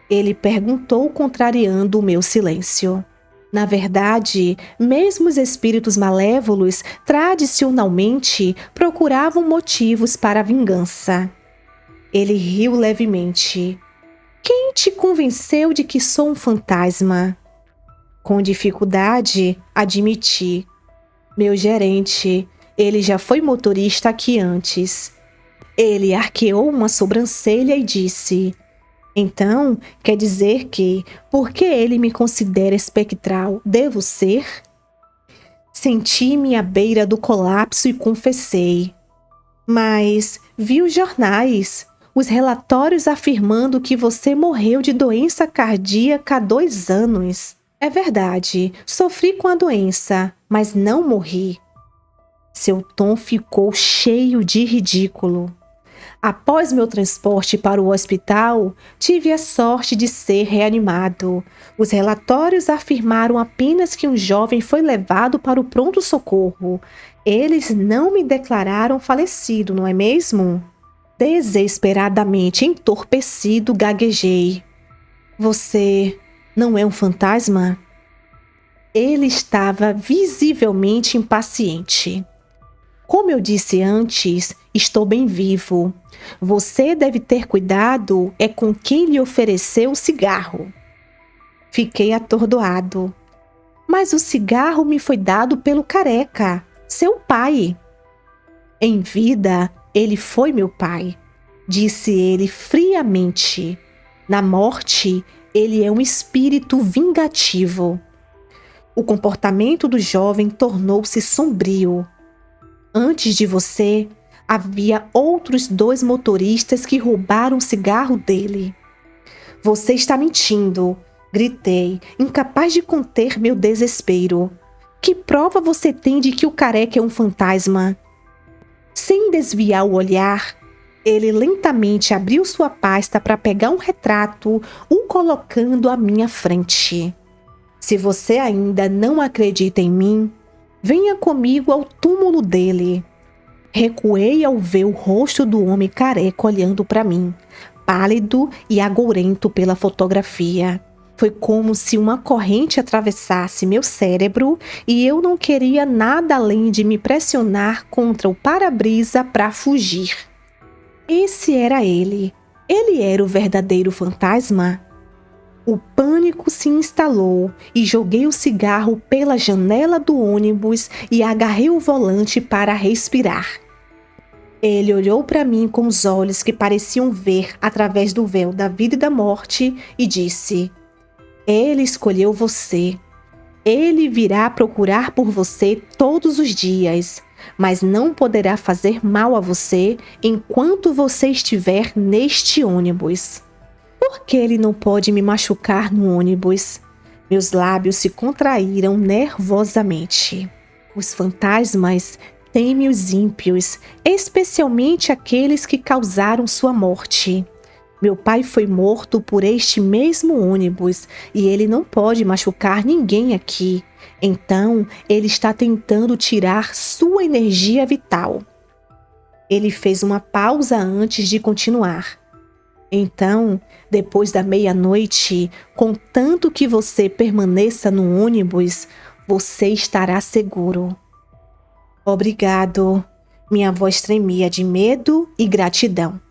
A: Ele perguntou, contrariando o meu silêncio. Na verdade, mesmo os espíritos malévolos tradicionalmente procuravam motivos para a vingança. Ele riu levemente. Quem te convenceu de que sou um fantasma? Com dificuldade, admiti. Meu gerente, ele já foi motorista aqui antes. Ele arqueou uma sobrancelha e disse: Então, quer dizer que, porque ele me considera espectral, devo ser? Senti-me à beira do colapso e confessei: Mas vi os jornais, os relatórios afirmando que você morreu de doença cardíaca há 2 anos. É verdade, sofri com a doença, mas não morri. Seu tom ficou cheio de ridículo. Após meu transporte para o hospital, tive a sorte de ser reanimado. Os relatórios afirmaram apenas que um jovem foi levado para o pronto-socorro. Eles não me declararam falecido, não é mesmo? Desesperadamente entorpecido, gaguejei. Você não é um fantasma? Ele estava visivelmente impaciente. Como eu disse antes, estou bem vivo. Você deve ter cuidado é com quem lhe ofereceu o cigarro. Fiquei atordoado. Mas o cigarro me foi dado pelo careca, seu pai. Em vida, ele foi meu pai, disse ele friamente. Na morte, ele é um espírito vingativo. O comportamento do jovem tornou-se sombrio. Antes de você, havia outros 2 motoristas que roubaram o cigarro dele. Você está mentindo, gritei, incapaz de conter meu desespero. Que prova você tem de que o careca é um fantasma? Sem desviar o olhar, ele lentamente abriu sua pasta para pegar um retrato, o colocando à minha frente. Se você ainda não acredita em mim, venha comigo ao túmulo dele. Recuei ao ver o rosto do homem careca olhando para mim, pálido e agourento pela fotografia. Foi como se uma corrente atravessasse meu cérebro e eu não queria nada além de me pressionar contra o para-brisa para fugir. Esse era ele. Ele era o verdadeiro fantasma? O pânico se instalou e joguei o cigarro pela janela do ônibus e agarrei o volante para respirar. Ele olhou para mim com os olhos que pareciam ver através do véu da vida e da morte e disse: Ele escolheu você. Ele virá procurar por você todos os dias, mas não poderá fazer mal a você enquanto você estiver neste ônibus. Por que ele não pode me machucar no ônibus? Meus lábios se contraíram nervosamente. Os fantasmas temem os ímpios, especialmente aqueles que causaram sua morte. Meu pai foi morto por este mesmo ônibus e ele não pode machucar ninguém aqui. Então, ele está tentando tirar sua energia vital. Ele fez uma pausa antes de continuar. Então, depois da meia-noite, contanto que você permaneça no ônibus, você estará seguro. Obrigado. Minha voz tremia de medo e gratidão.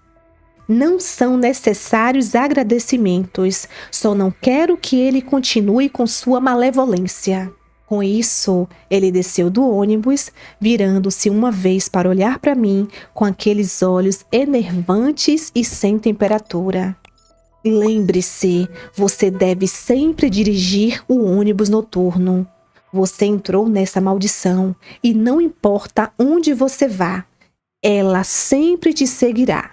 A: Não são necessários agradecimentos, só não quero que ele continue com sua malevolência. Com isso, ele desceu do ônibus, virando-se uma vez para olhar para mim com aqueles olhos enervantes e sem temperatura. Lembre-se, você deve sempre dirigir o ônibus noturno. Você entrou nessa maldição e não importa onde você vá, ela sempre te seguirá.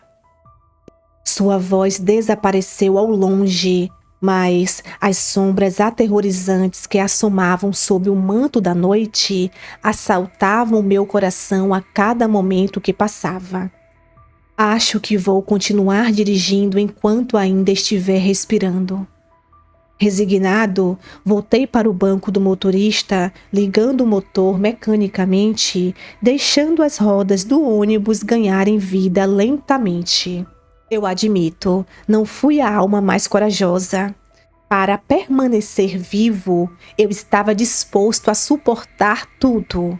A: Sua voz desapareceu ao longe, mas as sombras aterrorizantes que assomavam sob o manto da noite assaltavam meu coração a cada momento que passava. Acho que vou continuar dirigindo enquanto ainda estiver respirando. Resignado, voltei para o banco do motorista, ligando o motor mecanicamente, deixando as rodas do ônibus ganharem vida lentamente. Eu admito, não fui a alma mais corajosa. Para permanecer vivo, eu estava disposto a suportar tudo.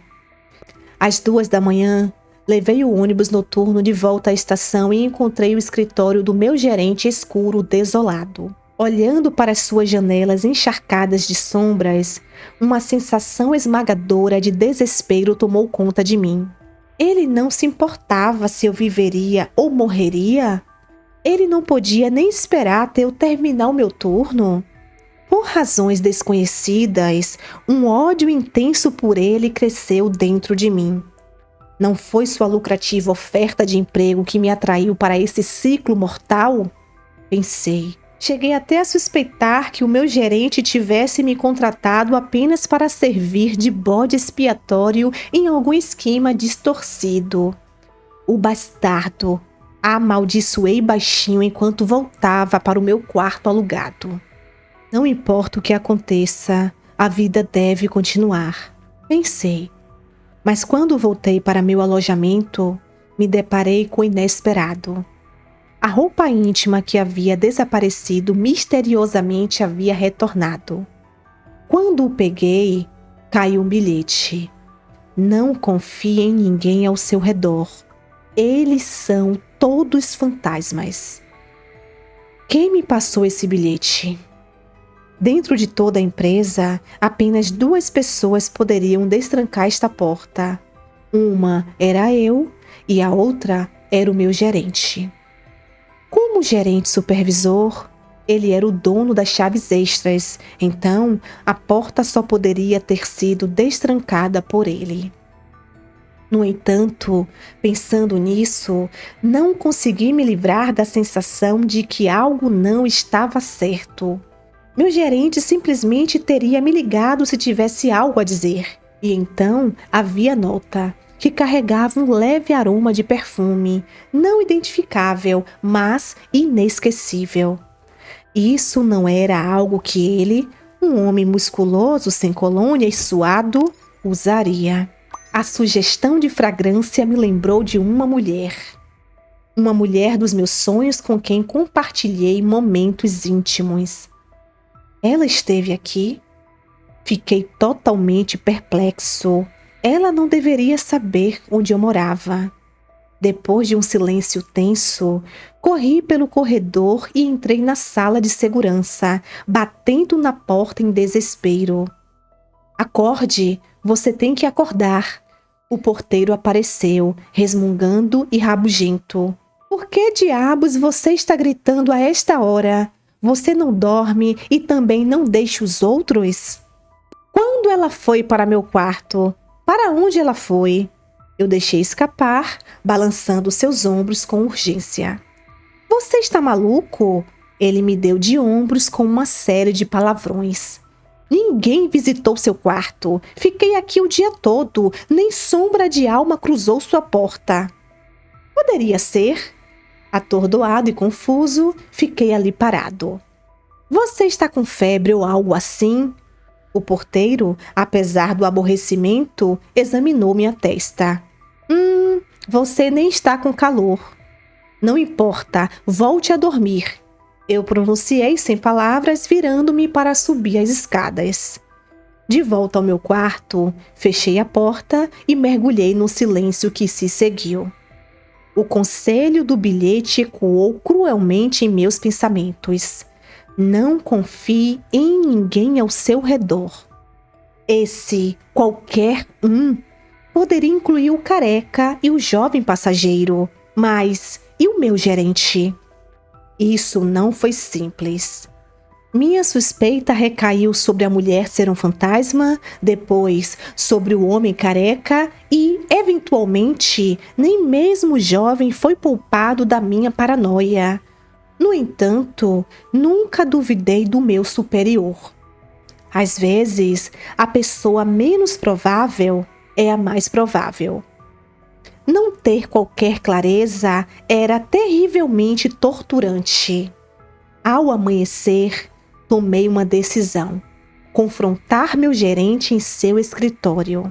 A: Às 2 da manhã, levei o ônibus noturno de volta à estação e encontrei o escritório do meu gerente escuro desolado. Olhando para as suas janelas encharcadas de sombras, uma sensação esmagadora de desespero tomou conta de mim. Ele não se importava se eu viveria ou morreria? Ele não podia nem esperar até eu terminar o meu turno? Por razões desconhecidas, um ódio intenso por ele cresceu dentro de mim. Não foi sua lucrativa oferta de emprego que me atraiu para esse ciclo mortal? Pensei. Cheguei até a suspeitar que o meu gerente tivesse me contratado apenas para servir de bode expiatório em algum esquema distorcido. O bastardo! Amaldiçoei baixinho enquanto voltava para o meu quarto alugado. Não importa o que aconteça, a vida deve continuar, pensei. Mas quando voltei para meu alojamento, me deparei com o inesperado. A roupa íntima que havia desaparecido misteriosamente havia retornado. Quando o peguei, caiu um bilhete. Não confie em ninguém ao seu redor. Eles são todos fantasmas. Quem me passou esse bilhete? Dentro de toda a empresa, apenas 2 pessoas poderiam destrancar esta porta. Uma era eu e a outra era o meu gerente. Como gerente supervisor, ele era o dono das chaves extras, então a porta só poderia ter sido destrancada por ele. No entanto, pensando nisso, não consegui me livrar da sensação de que algo não estava certo. Meu gerente simplesmente teria me ligado se tivesse algo a dizer. E então havia nota, que carregava um leve aroma de perfume, não identificável, mas inesquecível. Isso não era algo que ele, um homem musculoso sem colônia e suado, usaria. A sugestão de fragrância me lembrou de uma mulher. Uma mulher dos meus sonhos com quem compartilhei momentos íntimos. Ela esteve aqui? Fiquei totalmente perplexo. Ela não deveria saber onde eu morava. Depois de um silêncio tenso, corri pelo corredor e entrei na sala de segurança, batendo na porta em desespero. Acorde, você tem que acordar. O porteiro apareceu, resmungando e rabugento. Por que diabos você está gritando a esta hora? Você não dorme e também não deixa os outros? Quando ela foi para meu quarto? Para onde ela foi? Eu deixei escapar, balançando seus ombros com urgência. Você está maluco? Ele me deu de ombros com uma série de palavrões. Ninguém visitou seu quarto. Fiquei aqui o dia todo. Nem sombra de alma cruzou sua porta. Poderia ser. Atordoado e confuso, fiquei ali parado. Você está com febre ou algo assim? O porteiro, apesar do aborrecimento, examinou minha testa. Você nem está com calor. Não importa, volte a dormir. Eu pronunciei sem palavras, virando-me para subir as escadas. De volta ao meu quarto, fechei a porta e mergulhei no silêncio que se seguiu. O conselho do bilhete ecoou cruelmente em meus pensamentos. Não confie em ninguém ao seu redor. Esse qualquer um poderia incluir o careca e o jovem passageiro, mas e o meu gerente? Isso não foi simples. Minha suspeita recaiu sobre a mulher ser um fantasma, depois sobre o homem careca e, eventualmente, nem mesmo o jovem foi poupado da minha paranoia. No entanto, nunca duvidei do meu superior. Às vezes, a pessoa menos provável é a mais provável. Não ter qualquer clareza era terrivelmente torturante. Ao amanhecer, tomei uma decisão: confrontar meu gerente em seu escritório.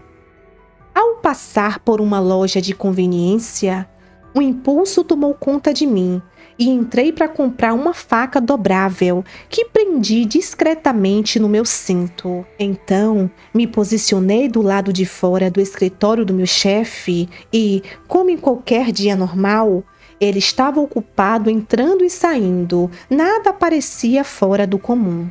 A: Ao passar por uma loja de conveniência, um impulso tomou conta de mim e entrei para comprar uma faca dobrável que prendi discretamente no meu cinto. Então, me posicionei do lado de fora do escritório do meu chefe e, como em qualquer dia normal, Ele estava ocupado entrando e saindo, nada parecia fora do comum.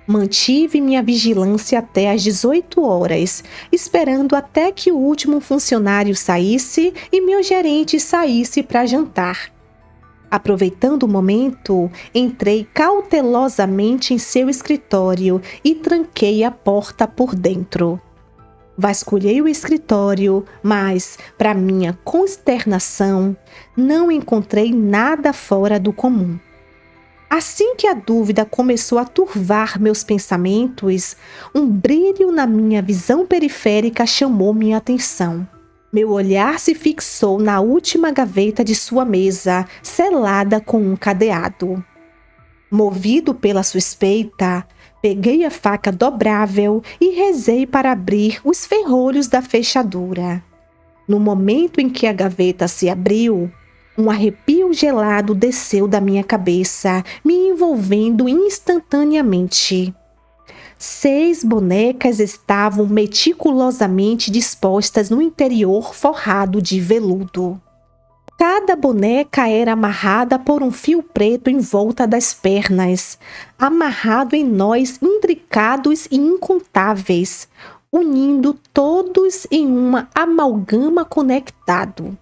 A: Mantive minha vigilância até às 18 horas, esperando até que o último funcionário saísse e meu gerente saísse para jantar. Aproveitando o momento, entrei cautelosamente em seu escritório e tranquei a porta por dentro. Vasculhei o escritório, mas, para minha consternação, não encontrei nada fora do comum. Assim que a dúvida começou a turvar meus pensamentos, um brilho na minha visão periférica chamou minha atenção. Meu olhar se fixou na última gaveta de sua mesa, selada com um cadeado. Movido pela suspeita, peguei a faca dobrável e rezei para abrir os ferrolhos da fechadura. No momento em que a gaveta se abriu, um arrepio gelado desceu da minha cabeça, me envolvendo instantaneamente. 6 bonecas estavam meticulosamente dispostas no interior forrado de veludo. Cada boneca era amarrada por um fio preto em volta das pernas, amarrado em nós intricados e incontáveis, unindo todos em uma amalgama conectado.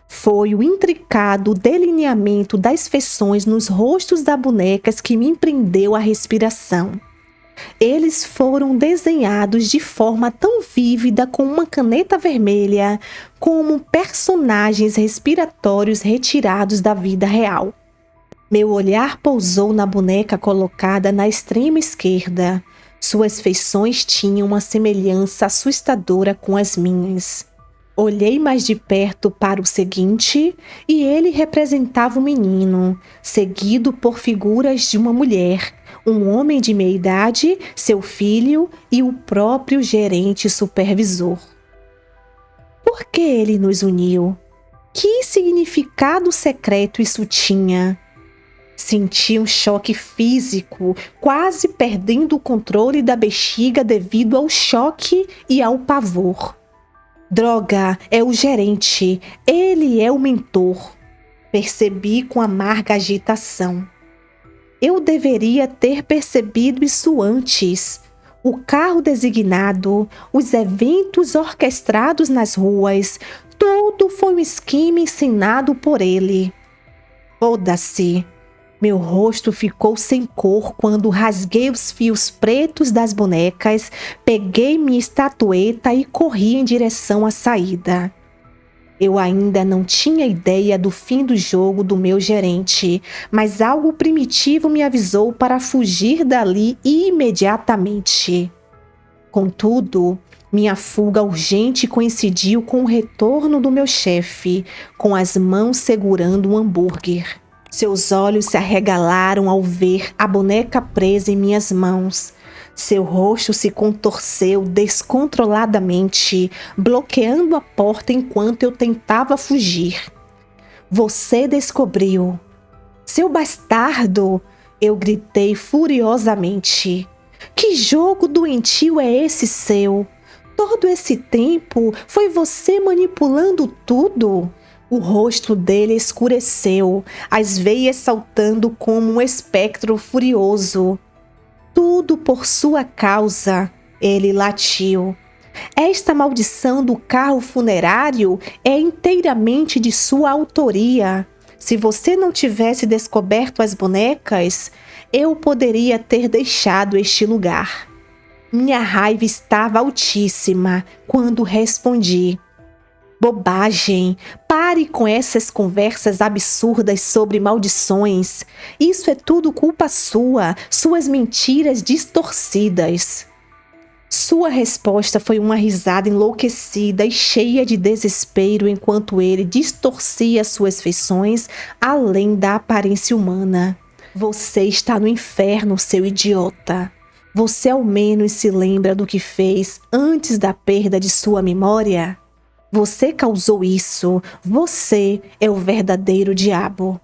A: Foi o intricado delineamento das feições nos rostos das bonecas que me prendeu a respiração. Eles foram desenhados de forma tão vívida com uma caneta vermelha, como personagens respiratórios retirados da vida real. Meu olhar pousou na boneca colocada na extrema esquerda. Suas feições tinham uma semelhança assustadora com as minhas. Olhei mais de perto para o seguinte e ele representava um menino, seguido por figuras de uma mulher, um homem de meia idade, seu filho e o próprio gerente supervisor. Por que ele nos uniu? Que significado secreto isso tinha? Senti um choque físico, quase perdendo o controle da bexiga devido ao choque e ao pavor. Droga, é o gerente, ele é o mentor. Percebi com amarga agitação. Eu deveria ter percebido isso antes. O carro designado, os eventos orquestrados nas ruas, tudo foi um esquema ensinado por ele. Foda-se. Meu rosto ficou sem cor quando rasguei os fios pretos das bonecas, peguei minha estatueta e corri em direção à saída. Eu ainda não tinha ideia do fim do jogo do meu gerente, mas algo primitivo me avisou para fugir dali imediatamente. Contudo, minha fuga urgente coincidiu com o retorno do meu chefe, com as mãos segurando um hambúrguer. Seus olhos se arregalaram ao ver a boneca presa em minhas mãos. Seu rosto se contorceu descontroladamente, bloqueando a porta enquanto eu tentava fugir. Você descobriu. Seu bastardo! Eu gritei furiosamente. Que jogo doentio é esse seu? Todo esse tempo foi você manipulando tudo? O rosto dele escureceu, as veias saltando como um espectro furioso. Tudo por sua causa, ele latiu. Esta maldição do carro funerário é inteiramente de sua autoria. Se você não tivesse descoberto as bonecas, eu poderia ter deixado este lugar. Minha raiva estava altíssima quando respondi. Bobagem! Pare com essas conversas absurdas sobre maldições. Isso é tudo culpa sua, suas mentiras distorcidas. Sua resposta foi uma risada enlouquecida e cheia de desespero enquanto ele distorcia suas feições além da aparência humana. Você está no inferno, seu idiota. Você ao menos se lembra do que fez antes da perda de sua memória? Você causou isso. Você é o verdadeiro diabo.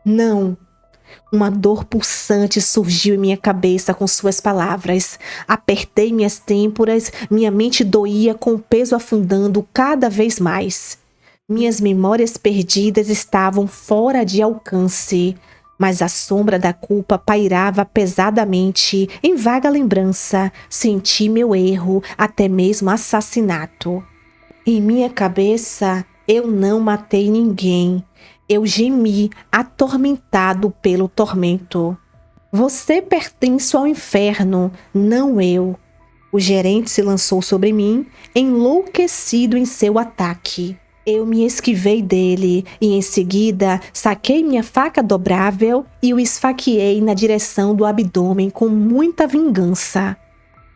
A: Não. Uma dor pulsante surgiu em minha cabeça com suas palavras. Apertei minhas têmporas, minha mente doía com o peso afundando cada vez mais. Minhas memórias perdidas estavam fora de alcance, mas a sombra da culpa pairava pesadamente. Em vaga lembrança, senti meu erro, até mesmo assassinato. Em minha cabeça, eu não matei ninguém. Eu gemi, atormentado pelo tormento. Você pertence ao inferno, não eu. O gerente se lançou sobre mim, enlouquecido em seu ataque. Eu me esquivei dele e, em seguida, saquei minha faca dobrável e o esfaqueei na direção do abdômen com muita vingança.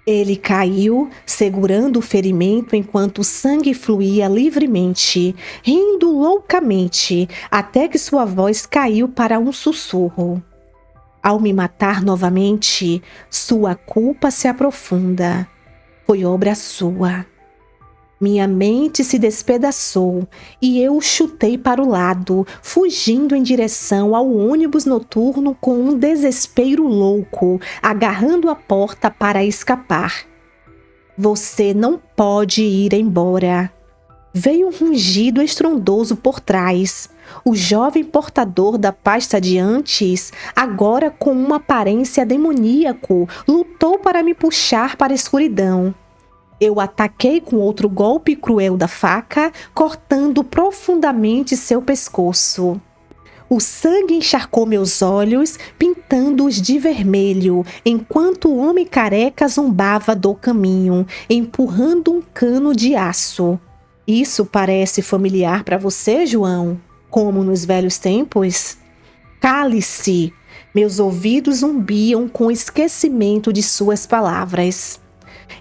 A: Ele caiu, segurando o ferimento enquanto o sangue fluía livremente, rindo loucamente, até que sua voz caiu para um sussurro. Ao me matar novamente, sua culpa se aprofunda. Foi obra sua. Minha mente se despedaçou e eu o chutei para o lado, fugindo em direção ao ônibus noturno com um desespero louco, agarrando a porta para escapar. Você não pode ir embora. Veio um rugido estrondoso por trás. O jovem portador da pasta de antes, agora com uma aparência demoníaco, lutou para me puxar para a escuridão. Eu ataquei com outro golpe cruel da faca, cortando profundamente seu pescoço. O sangue encharcou meus olhos, pintando-os de vermelho, enquanto o homem careca zombava do caminho, empurrando um cano de aço. Isso parece familiar para você, João? Como nos velhos tempos? Cale-se! Meus ouvidos zumbiam com o esquecimento de suas palavras.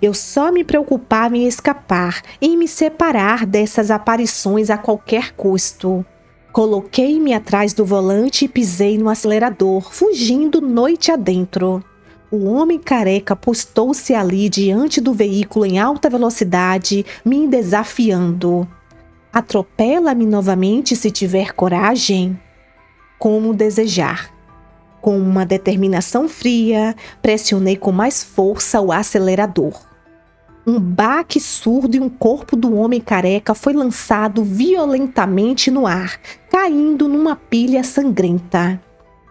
A: Eu só me preocupava em escapar, em me separar dessas aparições a qualquer custo. Coloquei-me atrás do volante e pisei no acelerador, fugindo noite adentro. O homem careca postou-se ali diante do veículo em alta velocidade, me desafiando. Atropela-me novamente se tiver coragem? Como desejar. Com uma determinação fria, pressionei com mais força o acelerador. Um baque surdo e um corpo do homem careca foi lançado violentamente no ar, caindo numa pilha sangrenta.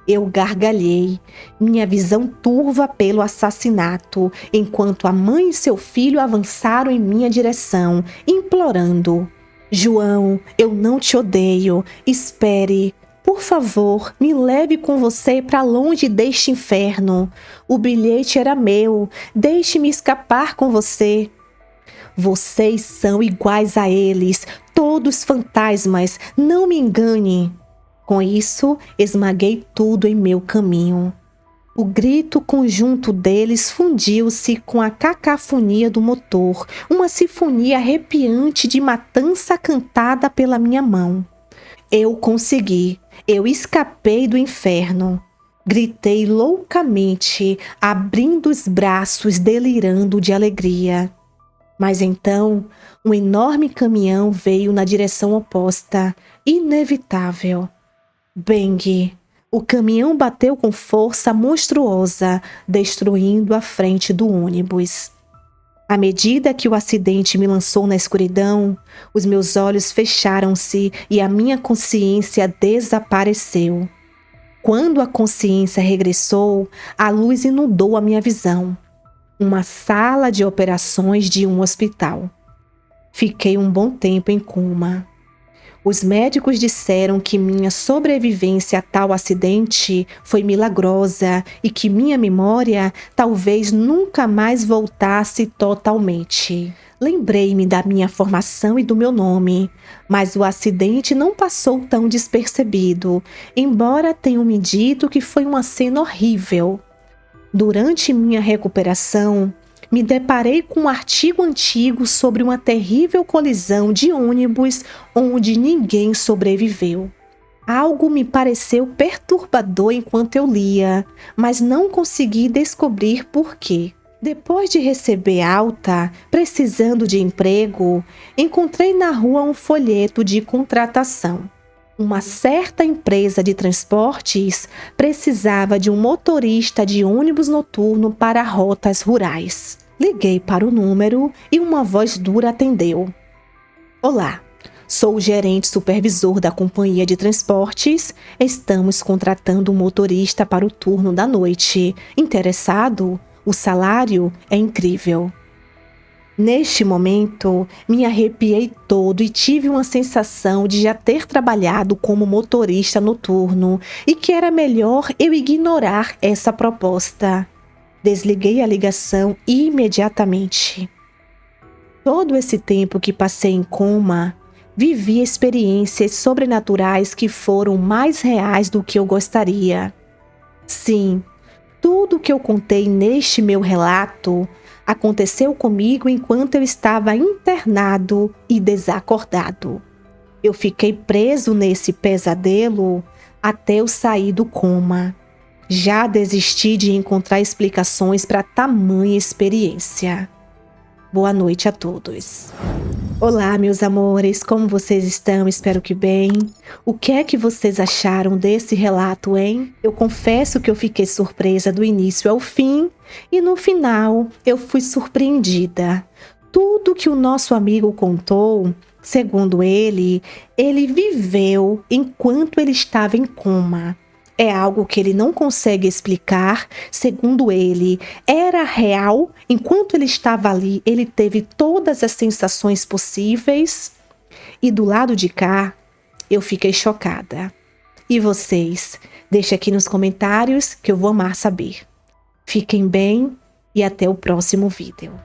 A: Eu gargalhei, minha visão turva pelo assassinato, enquanto a mãe e seu filho avançaram em minha direção, implorando: João, eu não te odeio, espere. Por favor, me leve com você para longe deste inferno. O bilhete era meu. Deixe-me escapar com você. Vocês são iguais a eles, todos fantasmas. Não me engane. Com isso, esmaguei tudo em meu caminho. O grito conjunto deles fundiu-se com a cacofonia do motor, uma sinfonia arrepiante de matança cantada pela minha mão. Eu consegui. Eu escapei do inferno. Gritei loucamente, abrindo os braços, delirando de alegria. Mas então, um enorme caminhão veio na direção oposta, inevitável. Bang! O caminhão bateu com força monstruosa, destruindo a frente do ônibus. À medida que o acidente me lançou na escuridão, os meus olhos fecharam-se e a minha consciência desapareceu. Quando a consciência regressou, a luz inundou a minha visão. Uma sala de operações de um hospital. Fiquei um bom tempo em coma. Os médicos disseram que minha sobrevivência a tal acidente foi milagrosa e que minha memória talvez nunca mais voltasse totalmente. Lembrei-me da minha formação e do meu nome, mas o acidente não passou tão despercebido, embora tenham me dito que foi uma cena horrível. Durante minha recuperação, me deparei com um artigo antigo sobre uma terrível colisão de ônibus onde ninguém sobreviveu. Algo me pareceu perturbador enquanto eu lia, mas não consegui descobrir por quê. Depois de receber alta, precisando de emprego, encontrei na rua um folheto de contratação. Uma certa empresa de transportes precisava de um motorista de ônibus noturno para rotas rurais. Liguei para o número e uma voz dura atendeu. Olá, Sou o gerente supervisor da companhia de transportes. Estamos contratando um motorista para o turno da noite. Interessado? O salário é incrível. Neste momento, me arrepiei todo e tive uma sensação de já ter trabalhado como motorista noturno e que era melhor eu ignorar essa proposta. Desliguei a ligação imediatamente. Todo esse tempo que passei em coma, vivi experiências sobrenaturais que foram mais reais do que eu gostaria. Sim, tudo o que eu contei neste meu relato aconteceu comigo enquanto eu estava internado e desacordado. Eu fiquei preso nesse pesadelo até eu sair do coma. Já desisti de encontrar explicações para tamanha experiência. Boa noite a todos. Olá, meus amores, como vocês estão? Espero que bem. O que é que vocês acharam desse relato, hein? Eu confesso que eu fiquei surpresa do início ao fim e no final eu fui surpreendida. Tudo que o nosso amigo contou, segundo ele viveu enquanto ele estava em coma. É algo que ele não consegue explicar, segundo ele, era real. Enquanto ele estava ali, ele teve todas as sensações possíveis. E do lado de cá, eu fiquei chocada. E vocês? Deixa aqui nos comentários que eu vou amar saber. Fiquem bem e até o próximo vídeo.